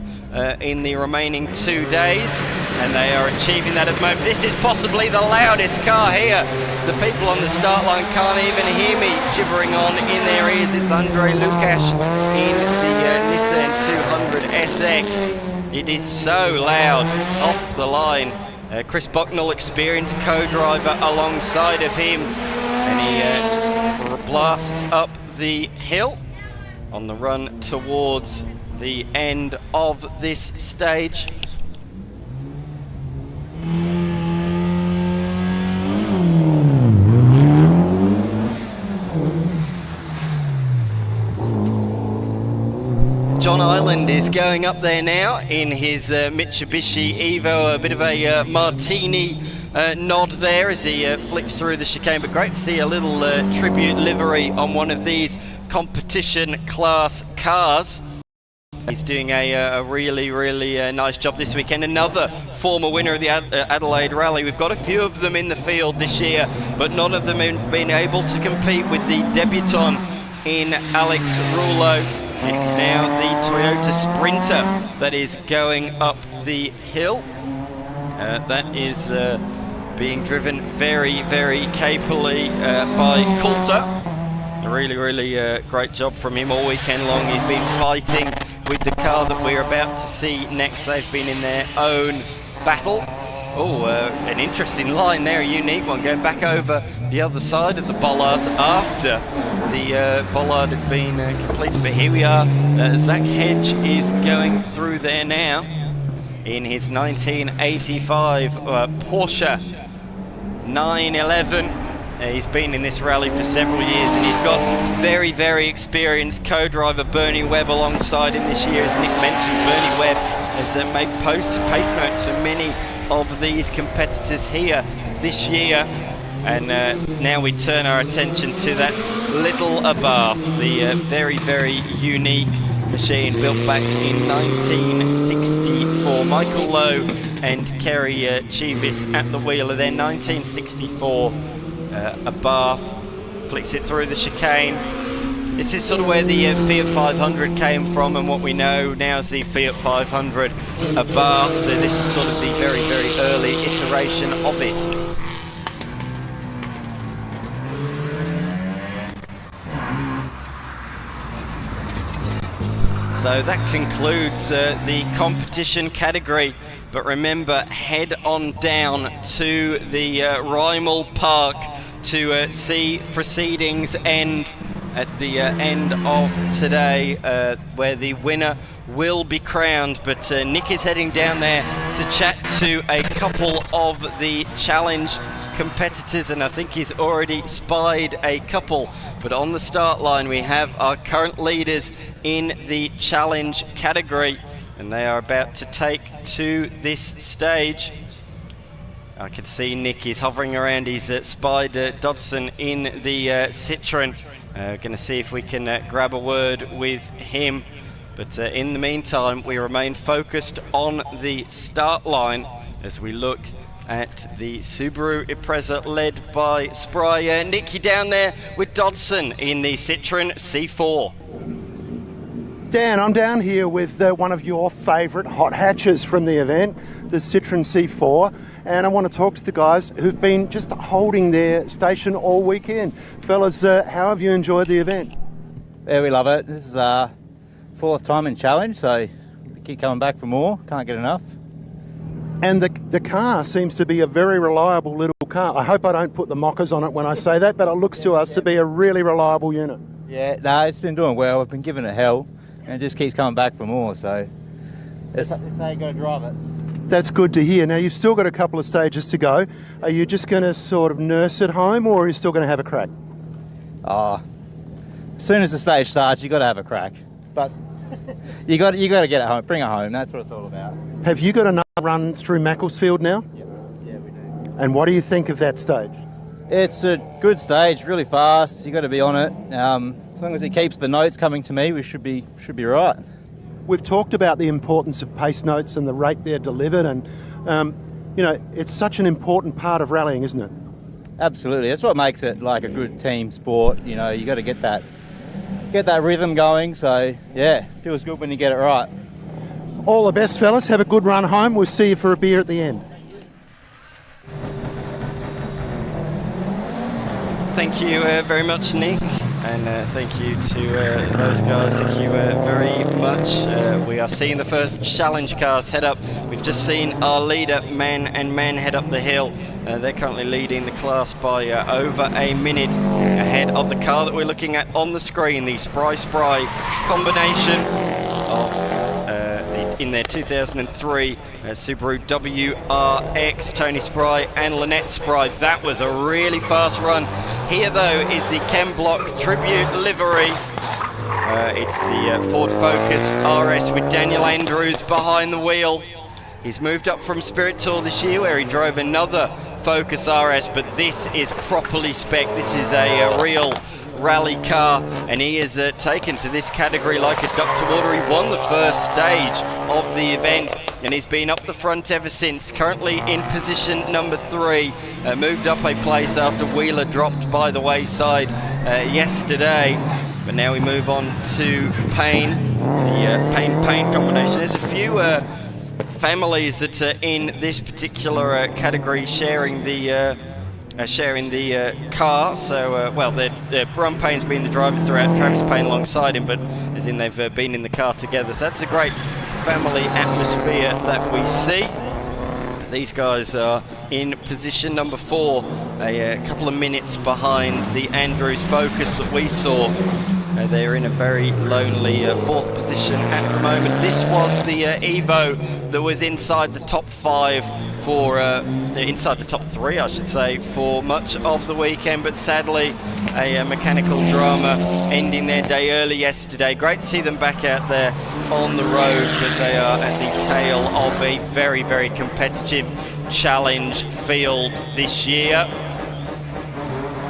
in the remaining 2 days, and they are achieving that at the moment. This is possibly the loudest car here. The people on the start line can't even hear me gibbering on in their ears. It's Andre Lukash in the Nissan 200 SX. It is so loud off the line. Chris Bucknell, experienced co-driver alongside of him, and he blasts up the hill on the run towards the end of this stage. John Ireland is going up there now in his Mitsubishi Evo, a bit of a martini nod there as he flicks through the chicane, but great to see a little tribute livery on one of these competition class cars. He's doing a really nice job this weekend. Another former winner of the Adelaide Rally. We've got a few of them in the field this year, but none of them have been able to compete with the debutant in Alex Rouleau. It's now the Toyota Sprinter that is going up the hill. That is being driven very capably by Coulter. A really great job from him all weekend long. He's been fighting with the car that we're about to see next. They've been in their own battle. Oh, an interesting line there, a unique one, going back over the other side of the bollards after the bollard had been completed. But here we are, Zach Hedge is going through there now in his 1985 Porsche 911. He's been in this rally for several years, and he's got very experienced co-driver Bernie Webb alongside him this year. As Nick mentioned, Bernie Webb has made pace notes for many of these competitors here this year. And now we turn our attention to that little Abarth, the very unique machine built back in 1964. Michael Lowe and Kerry Chivis at the wheel of their 1964 Abarth. Flicks it through the chicane. This is sort of where the Fiat 500 came from, and what we know now is the Fiat 500 Abarth. This is sort of the very early iteration of it. So that concludes the competition category. But remember, head on down to the Rymel Park to see proceedings end at the end of today, where the winner will be crowned. But Nick is heading down there to chat to a couple of the challenge competitors, and I think he's already spied a couple. But on the start line we have our current leaders in the challenge category, and they are about to take to this stage. I can see Nick is hovering around. He's spied Dodson in the Citroen. Going to see if we can grab a word with him. But in the meantime, we remain focused on the start line as we look at the Subaru Impreza led by Spry. Nick, you down there with Dodson in the Citroen C4. Dan, I'm down here with one of your favourite hot hatches from the event, the Citroen C4, and I want to talk to the guys who've been just holding their station all weekend. Fellas, how have you enjoyed the event? Yeah, we love it. This is our fourth time in challenge, so we keep coming back for more. Can't get enough. And the car seems to be a very reliable little car. I hope I don't put the mockers on it when I say that, but it looks to us to be a really reliable unit. Yeah, no, it's been doing well. We've been giving it hell, and it just keeps coming back for more, so that's how you got to drive it. That's good to hear. Now, you've still got a couple of stages to go. Are you just going to sort of nurse it home, or are you still going to have a crack? As soon as the stage starts, you got to have a crack. But you got to get it home, bring it home. That's what it's all about. Have you got another run through Macclesfield now? Yeah, we do. And what do you think of that stage? It's a good stage, really fast. You got to be on it. As long as it keeps the notes coming to me, we should be right. We've talked about the importance of pace notes and the rate they're delivered, and it's such an important part of rallying, isn't it? Absolutely, that's what makes it like a good team sport. You got to get that rhythm going. So yeah, it feels good when you get it right. All the best, fellas. Have a good run home. We'll see you for a beer at the end. Thank you very much, Nick, and thank you to those guys. Thank you very much. We are seeing the first challenge cars head up. We've just seen our leader, Man head up the hill. They're currently leading the class by over a minute ahead of the car that we're looking at on the screen, the Spry combination of in their 2003 Subaru WRX. Tony Spry and Lynette Spry. That was a really fast run. Here though is the Chem Block Tribute livery. It's the Ford Focus RS with Daniel Andrews behind the wheel. He's moved up from Spirit Tour this year where he drove another Focus RS, but this is properly spec. This is a real rally car, and he is taken to this category like a duck to water. He won the first stage of the event, and he's been up the front ever since. Currently in position number 3, moved up a place after Wheeler dropped by the wayside yesterday. But now we move on to Payne, the Payne combination. There's a few families that are in this particular category sharing the car. So, well, Brum Payne's been the driver throughout, Travis Payne alongside him, but as in they've been in the car together. So that's a great family atmosphere that we see. These guys are in position number 4, a couple of minutes behind the Andrews Focus that we saw. They're in a very lonely 4th position at the moment. This was the Evo that was inside the top 5 for, inside the top 3 I should say, for much of the weekend, but sadly a mechanical drama ending their day early yesterday. Great to see them back out there on the road, but they are at the tail of a very, very competitive challenge field this year.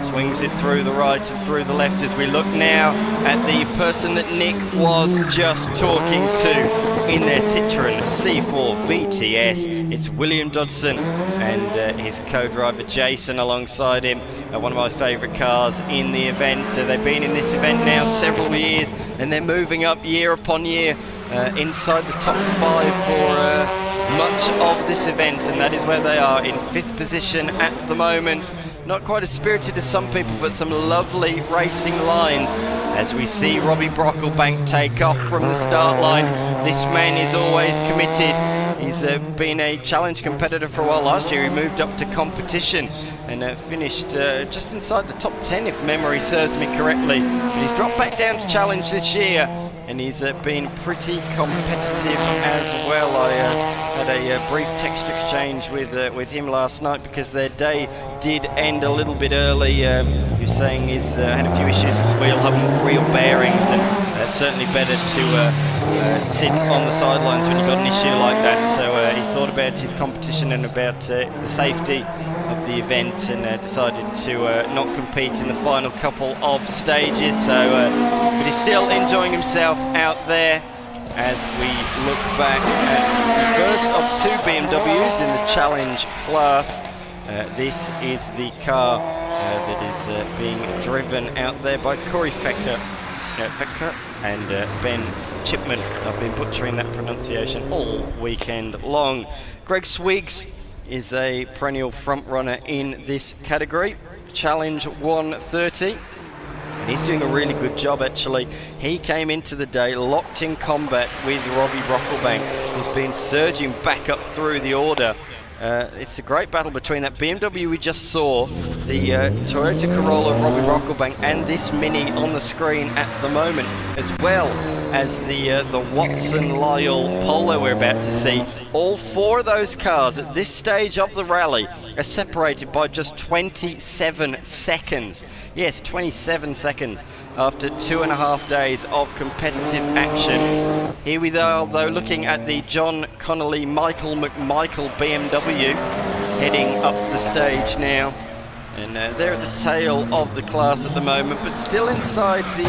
Swings it through the right and through the left as we look now at the person that Nick was just talking to in their Citroen C4 VTS. It's William Dodson and his co-driver Jason alongside him. One of my favourite cars in the event. They've been in this event now several years, and they're moving up year upon year inside the top 5 for much of this event, and that is where they are, in 5th position at the moment. Not quite as spirited as some people, but some lovely racing lines as we see Robbie Brocklebank take off from the start line. This man is always committed. He's been a challenge competitor for a while. Last year he moved up to competition and finished just inside the top 10 if memory serves me correctly. But he's dropped back down to challenge this year, and he's been pretty competitive as well. I had a brief text exchange with him last night because their day did end a little bit early. He was saying he's had a few issues with the wheel bearings, and certainly better to sit on the sidelines when you've got an issue like that. So he thought about his competition and about the safety of the event, and decided to not compete in the final couple of stages. So, but he's still enjoying himself out there as we look back at the first of 2 BMWs in the challenge class. This is the car that is being driven out there by Corey Fecker and Ben Chipman. I've been butchering that pronunciation all weekend long. Greg Swiggs is a perennial front runner in this category, Challenge 130. And he's doing a really good job, actually. He came into the day locked in combat with Robbie Brocklebank, who's been surging back up through the order. It's a great battle between that BMW we just saw, the Toyota Corolla of Robbie Brocklebank, and this Mini on the screen at the moment, as well as the Watson Lyle Polo we're about to see. All 4 of those cars at this stage of the rally are separated by just 27 seconds. Yes, 27 seconds after 2.5 days of competitive action. Here we are, though, looking at the John Connolly Michael McMichael BMW heading up the stage now. And they're at the tail of the class at the moment, but still inside the,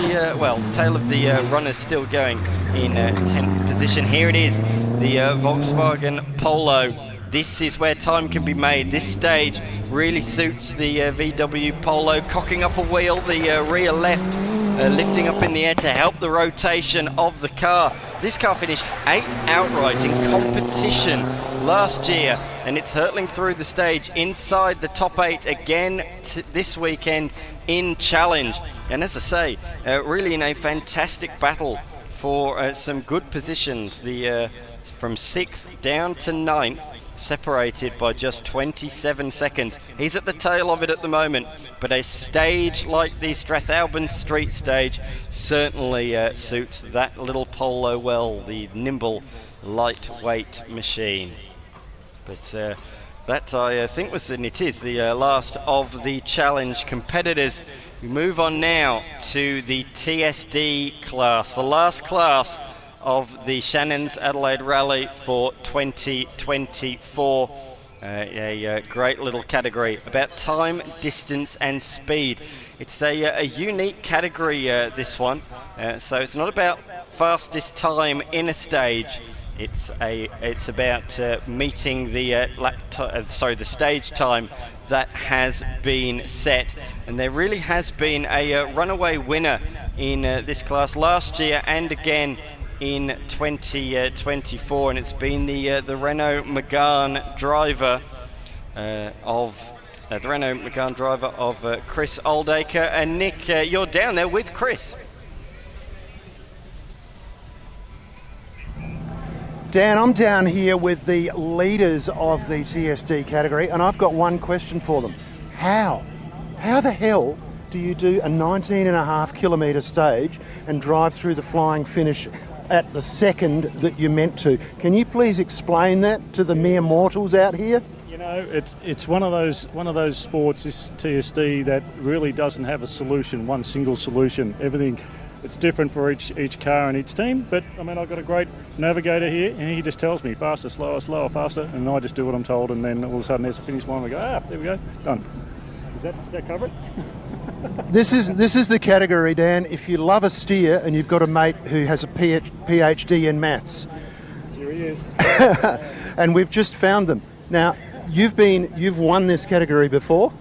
tail of the runners still going in 10th position. Here it is, the Volkswagen Polo. This is where time can be made. This stage really suits the VW Polo. Cocking up a wheel, the rear left lifting up in the air to help the rotation of the car. This car finished 8th outright in competition last year, and it's hurtling through the stage inside the top 8 again this weekend in Challenge. And as I say, really in a fantastic battle for some good positions. The from 6th down to 9th, separated by just 27 seconds. He's at the tail of it at the moment, but a stage like the Strathalbyn Street stage certainly suits that little Polo well, the nimble, lightweight machine. But that, I think, it is the last of the challenge competitors. We move on now to the TSD class, the last class of the Shannon's Adelaide Rally for 2024. A great little category about time, distance and speed. It's a unique category, this one. So it's not about fastest time in a stage. It's about meeting the the stage time that has been set, and there really has been a runaway winner in this class last year and again in 2024, and it's been the Renault Megane driver of Chris Oldacre. And Nick, you're down there with Chris. Dan, I'm down here with the leaders of the TSD category, and I've got one question for them. How the hell do you do a 19.5 kilometre stage and drive through the flying finish at the second that you meant to? Can you please explain that to the mere mortals out here? You know, it's one of those sports, this TSD, that really doesn't have a solution, one single solution. Everything, it's different for each car and each team. But I mean, I've got a great navigator here, and he just tells me faster, slower, slower, faster, and I just do what I'm told. And then all of a sudden, there's a finish line. We go, there we go, done. Does that cover it? This is the category, Dan. If you love a steer and you've got a mate who has a PhD in maths, Here he is. and we've just found them now. You've won this category before,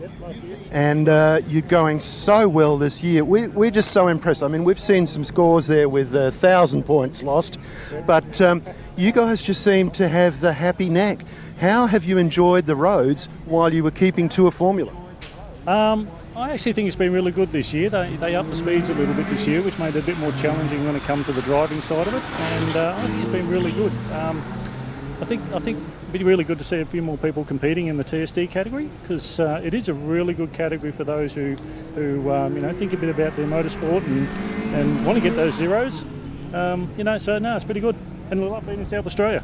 and you're going so well this year. We're just so impressed. I mean, we've seen some scores there with 1,000 points lost, but you guys just seem to have the happy knack. How have you enjoyed the roads while you were keeping to a formula? I actually think it's been really good this year. They upped the speeds a little bit this year, which made it a bit more challenging when it comes to the driving side of it, and I think it's been really good. I think it'd be really good to see a few more people competing in the TSD category, because it is a really good category for those who think a bit about their motorsport and want to get those zeros. So no, it's pretty good, and we love being in South Australia.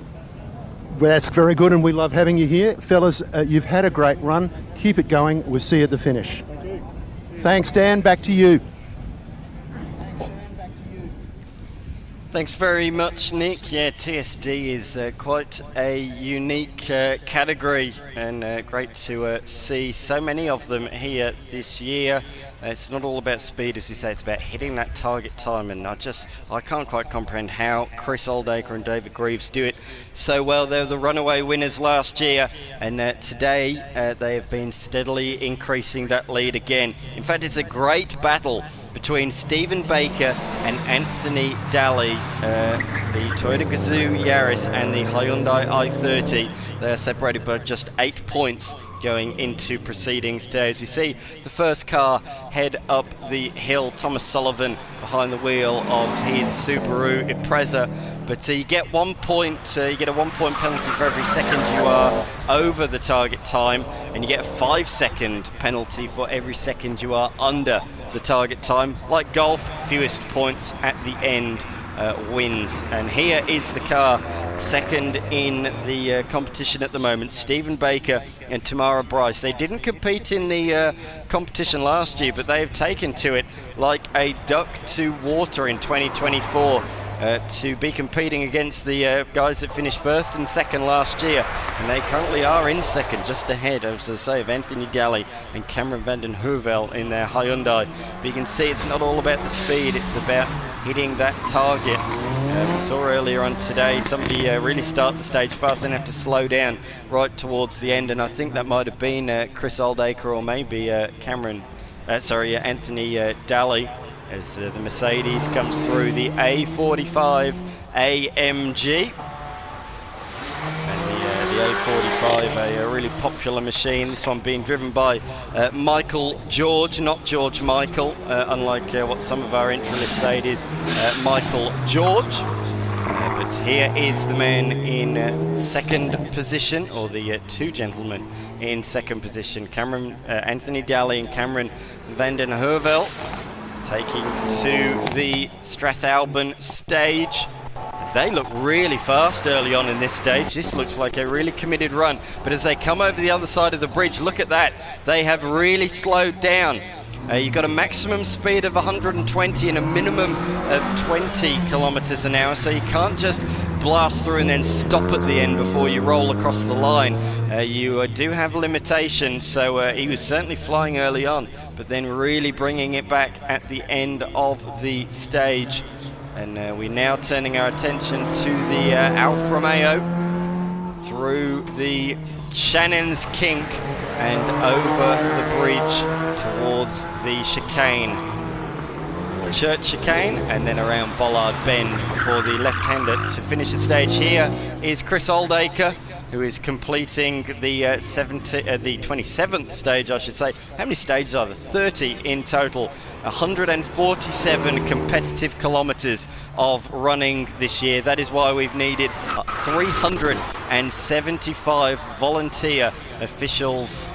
Well, that's very good, and we love having you here. Fellas, you've had a great run. Keep it going. We'll see you at the finish. Thank you. Thanks, Dan. Back to you. Thanks very much, Nick. Yeah, TSD is quite a unique category, and great to see so many of them here this year. It's not all about speed, as you say, it's about hitting that target time, and I can't quite comprehend how Chris Oldacre and David Greaves do it so well. They were the runaway winners last year, and today they have been steadily increasing that lead again. In fact, it's a great battle between Stephen Baker and Anthony Daly, the Toyota Gazoo Yaris and the Hyundai i30. They are separated by just 8 points going into preceding stage. You see the first car head up the hill, Thomas Sullivan behind the wheel of his Subaru Impreza, but you get 1 point, you get a 1 point penalty for every second you are over the target time, and you get a 5 second penalty for every second you are under the target time. Like golf, fewest points at the end wins. And here is the car second in the competition at the moment, Stephen Baker and Tamara Bryce. They didn't compete in the competition last year, but they have taken to it like a duck to water in 2024 to be competing against the guys that finished first and second last year, and they currently are in second, just ahead, as I say, of Anthony Daly and Cameron van den Heuvel in their Hyundai. But you can see it's not all about the speed, it's about hitting that target. We saw earlier on today somebody really start the stage fast, then have to slow down right towards the end, and I think that might have been Chris Oldacre or maybe Anthony Daly, as the Mercedes comes through the A45 AMG. And the A45, a really popular machine, this one being driven by Michael George, not George Michael, unlike what some of our intralists say it is Michael George. But here is the man in second position, or the two gentlemen in second position, Anthony Daly and Cameron van den Heuvel, taking to the Strathalbyn stage. They look really fast early on in this stage. This looks like a really committed run, but as they come over the other side of the bridge, look at that. They have really slowed down. You've got a maximum speed of 120 and a minimum of 20 kilometers an hour, so you can't just blast through and then stop at the end before you roll across the line. You do have limitations, so he was certainly flying early on, but then really bringing it back at the end of the stage. And we're now turning our attention to the Alfa Romeo through the Shannon's Kink and over the bridge towards the chicane, Church chicane, and then around Bollard Bend before the left-hander. To finish the stage here is Chris Oldacre, who is completing the 27th stage, I should say. How many stages are there? 30 in total. 147 competitive kilometres of running this year. That is why we've needed 375 volunteer officials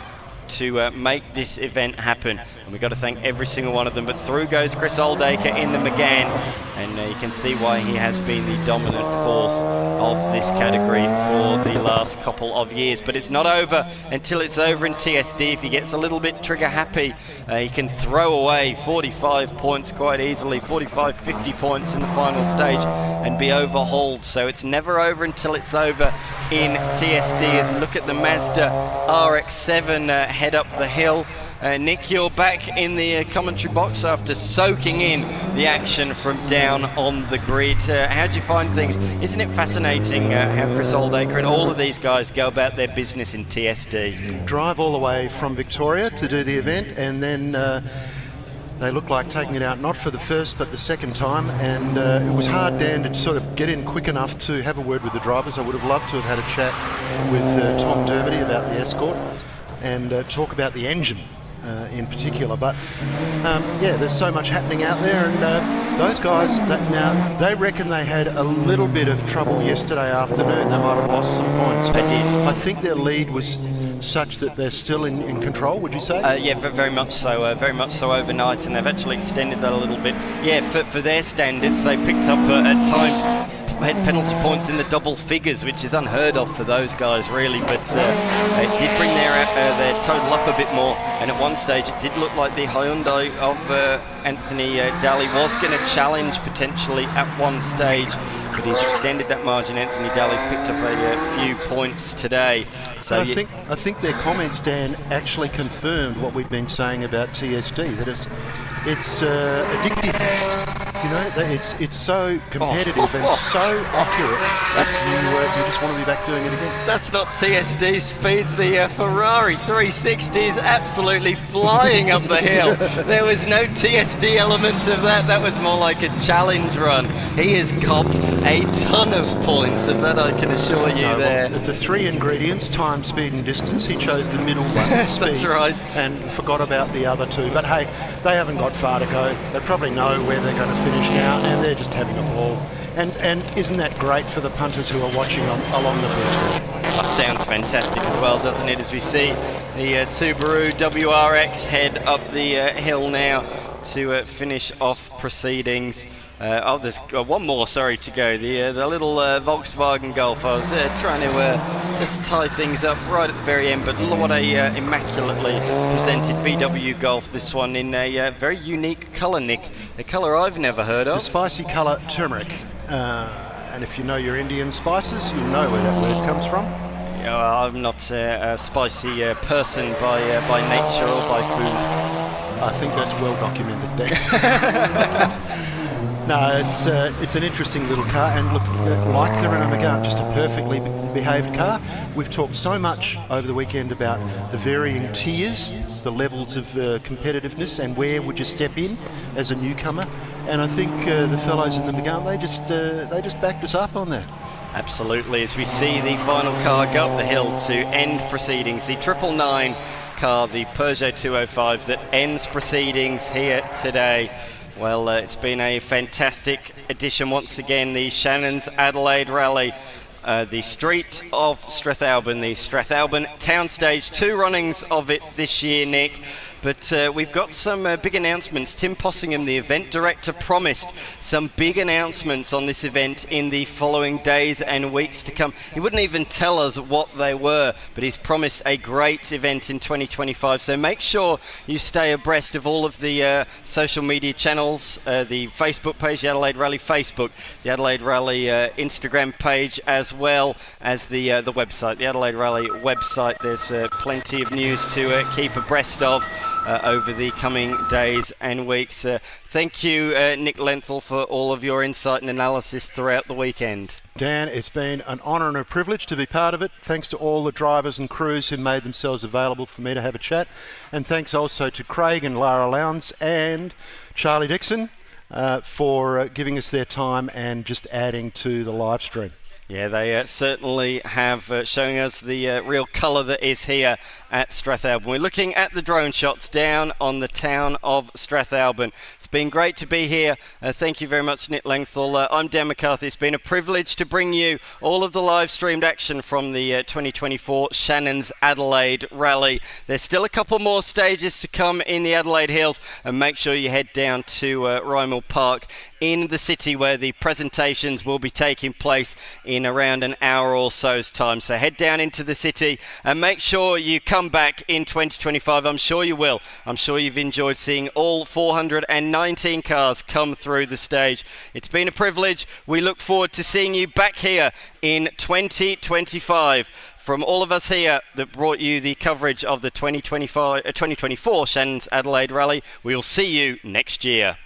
to make this event happen, and we've got to thank every single one of them. But through goes Chris Oldacre in the McGann, and you can see why he has been the dominant force of this category for the last couple of years. But it's not over until it's over in TSD. If he gets a little bit trigger happy, he can throw away 45 points quite easily, 45, 50 points in the final stage, and be overhauled. So it's never over until it's over in TSD. As we look at the Mazda RX-7 head up the hill. Nick, you're back in the commentary box after soaking in the action from down on the grid. How do you find things? Isn't it fascinating how Chris Oldacre and all of these guys go about their business in TSD? Drive all the way from Victoria to do the event, and then they look like taking it out not for the first but the second time, and it was hard, Dan, to sort of get in quick enough to have a word with the drivers. I would have loved to have had a chat with Tom Dermody about the Escort and talk about the engine in particular. But yeah, there's so much happening out there, and those guys now they reckon they had a little bit of trouble yesterday afternoon. They might have lost some points. They did. I think their lead was such that they're still in control, would you say? Yeah, very much so. Very much so overnight, and they've actually extended that a little bit. Yeah, for their standards, they picked up at times penalty points in the double figures, which is unheard of for those guys, really. But it did bring their total up a bit more, and at one stage it did look like the Hyundai of Anthony Daly was going to challenge potentially at one stage, but he's extended that margin. Anthony Daly's picked up a few points today. So I think their comments, Dan, actually confirmed what we've been saying about TSD, that it's addictive. You know, it's so competitive and so accurate that you just want to be back doing it again. That's not TSD speeds. The Ferrari 360 is absolutely flying up the hill. There was no TSD element of that. That was more like a challenge run. He has copped a ton of points, of that I can assure you. there. Well, the three ingredients, time, speed and distance, he chose the middle one, speed. That's right. And forgot about the other two. But hey, they haven't got far to go. They probably know where they're going to finish now, and they're just having a ball. And isn't that great for the punters who are watching along the bridge? Oh, sounds fantastic as well, doesn't it? As we see the Subaru WRX head up the hill now to finish off proceedings. There's one more, to go. The little Volkswagen Golf. I was trying to just tie things up right at the very end, but what a immaculately presented VW Golf. This one in a very unique colour, Nick. A colour I've never heard of. The spicy colour turmeric. And if you know your Indian spices, you'll know where that word comes from. Yeah, well, I'm not a spicy person by nature or by food. I think that's well documented there. No, it's an interesting little car, and look, like the Renault Megane, just a perfectly behaved car. We've talked so much over the weekend about the varying tiers, the levels of competitiveness, and where would you step in as a newcomer. And I think the fellows in the Megane, they just backed us up on that. Absolutely, as we see the final car go up the hill to end proceedings, the 999 car, the Peugeot 205s, that ends proceedings here today. Well, it's been a fantastic edition once again, the Shannon's Adelaide Rally, the street of Strathalbyn, the Strathalbyn Town Stage, 2 runnings of it this year, Nick. But we've got some big announcements. Tim Possingham, the event director, promised some big announcements on this event in the following days and weeks to come. He wouldn't even tell us what they were, but he's promised a great event in 2025. So make sure you stay abreast of all of the social media channels, the Facebook page, the Adelaide Rally Facebook, the Adelaide Rally Instagram page, as well as the website, the Adelaide Rally website. There's plenty of news to keep abreast of over the coming days and weeks. Thank you, Nick Lenthal, for all of your insight and analysis throughout the weekend. Dan, it's been an honour and a privilege to be part of it. Thanks to all the drivers and crews who made themselves available for me to have a chat. And thanks also to Craig and Lara Lowndes and Charlie Dixon for giving us their time and just adding to the live stream. Yeah, they certainly have showing us the real colour that is here at Strathalbyn. We're looking at the drone shots down on the town of Strathalbyn. It's been great to be here. Thank you very much, Nick Lenthal. I'm Dan McCarthy. It's been a privilege to bring you all of the live streamed action from the 2024 Shannon's Adelaide Rally. There's still a couple more stages to come in the Adelaide Hills, and make sure you head down to Rymel Park in the city, where the presentations will be taking place in around an hour or so's time. So head down into the city and make sure you come back in 2025. I'm sure you will. I'm sure you've enjoyed seeing all 419 cars come through the stage. It's been a privilege. We look forward to seeing you back here in 2025. From all of us here that brought you the coverage of the 2024 Shannon's Adelaide Rally, we'll see you next year.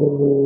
Thank you.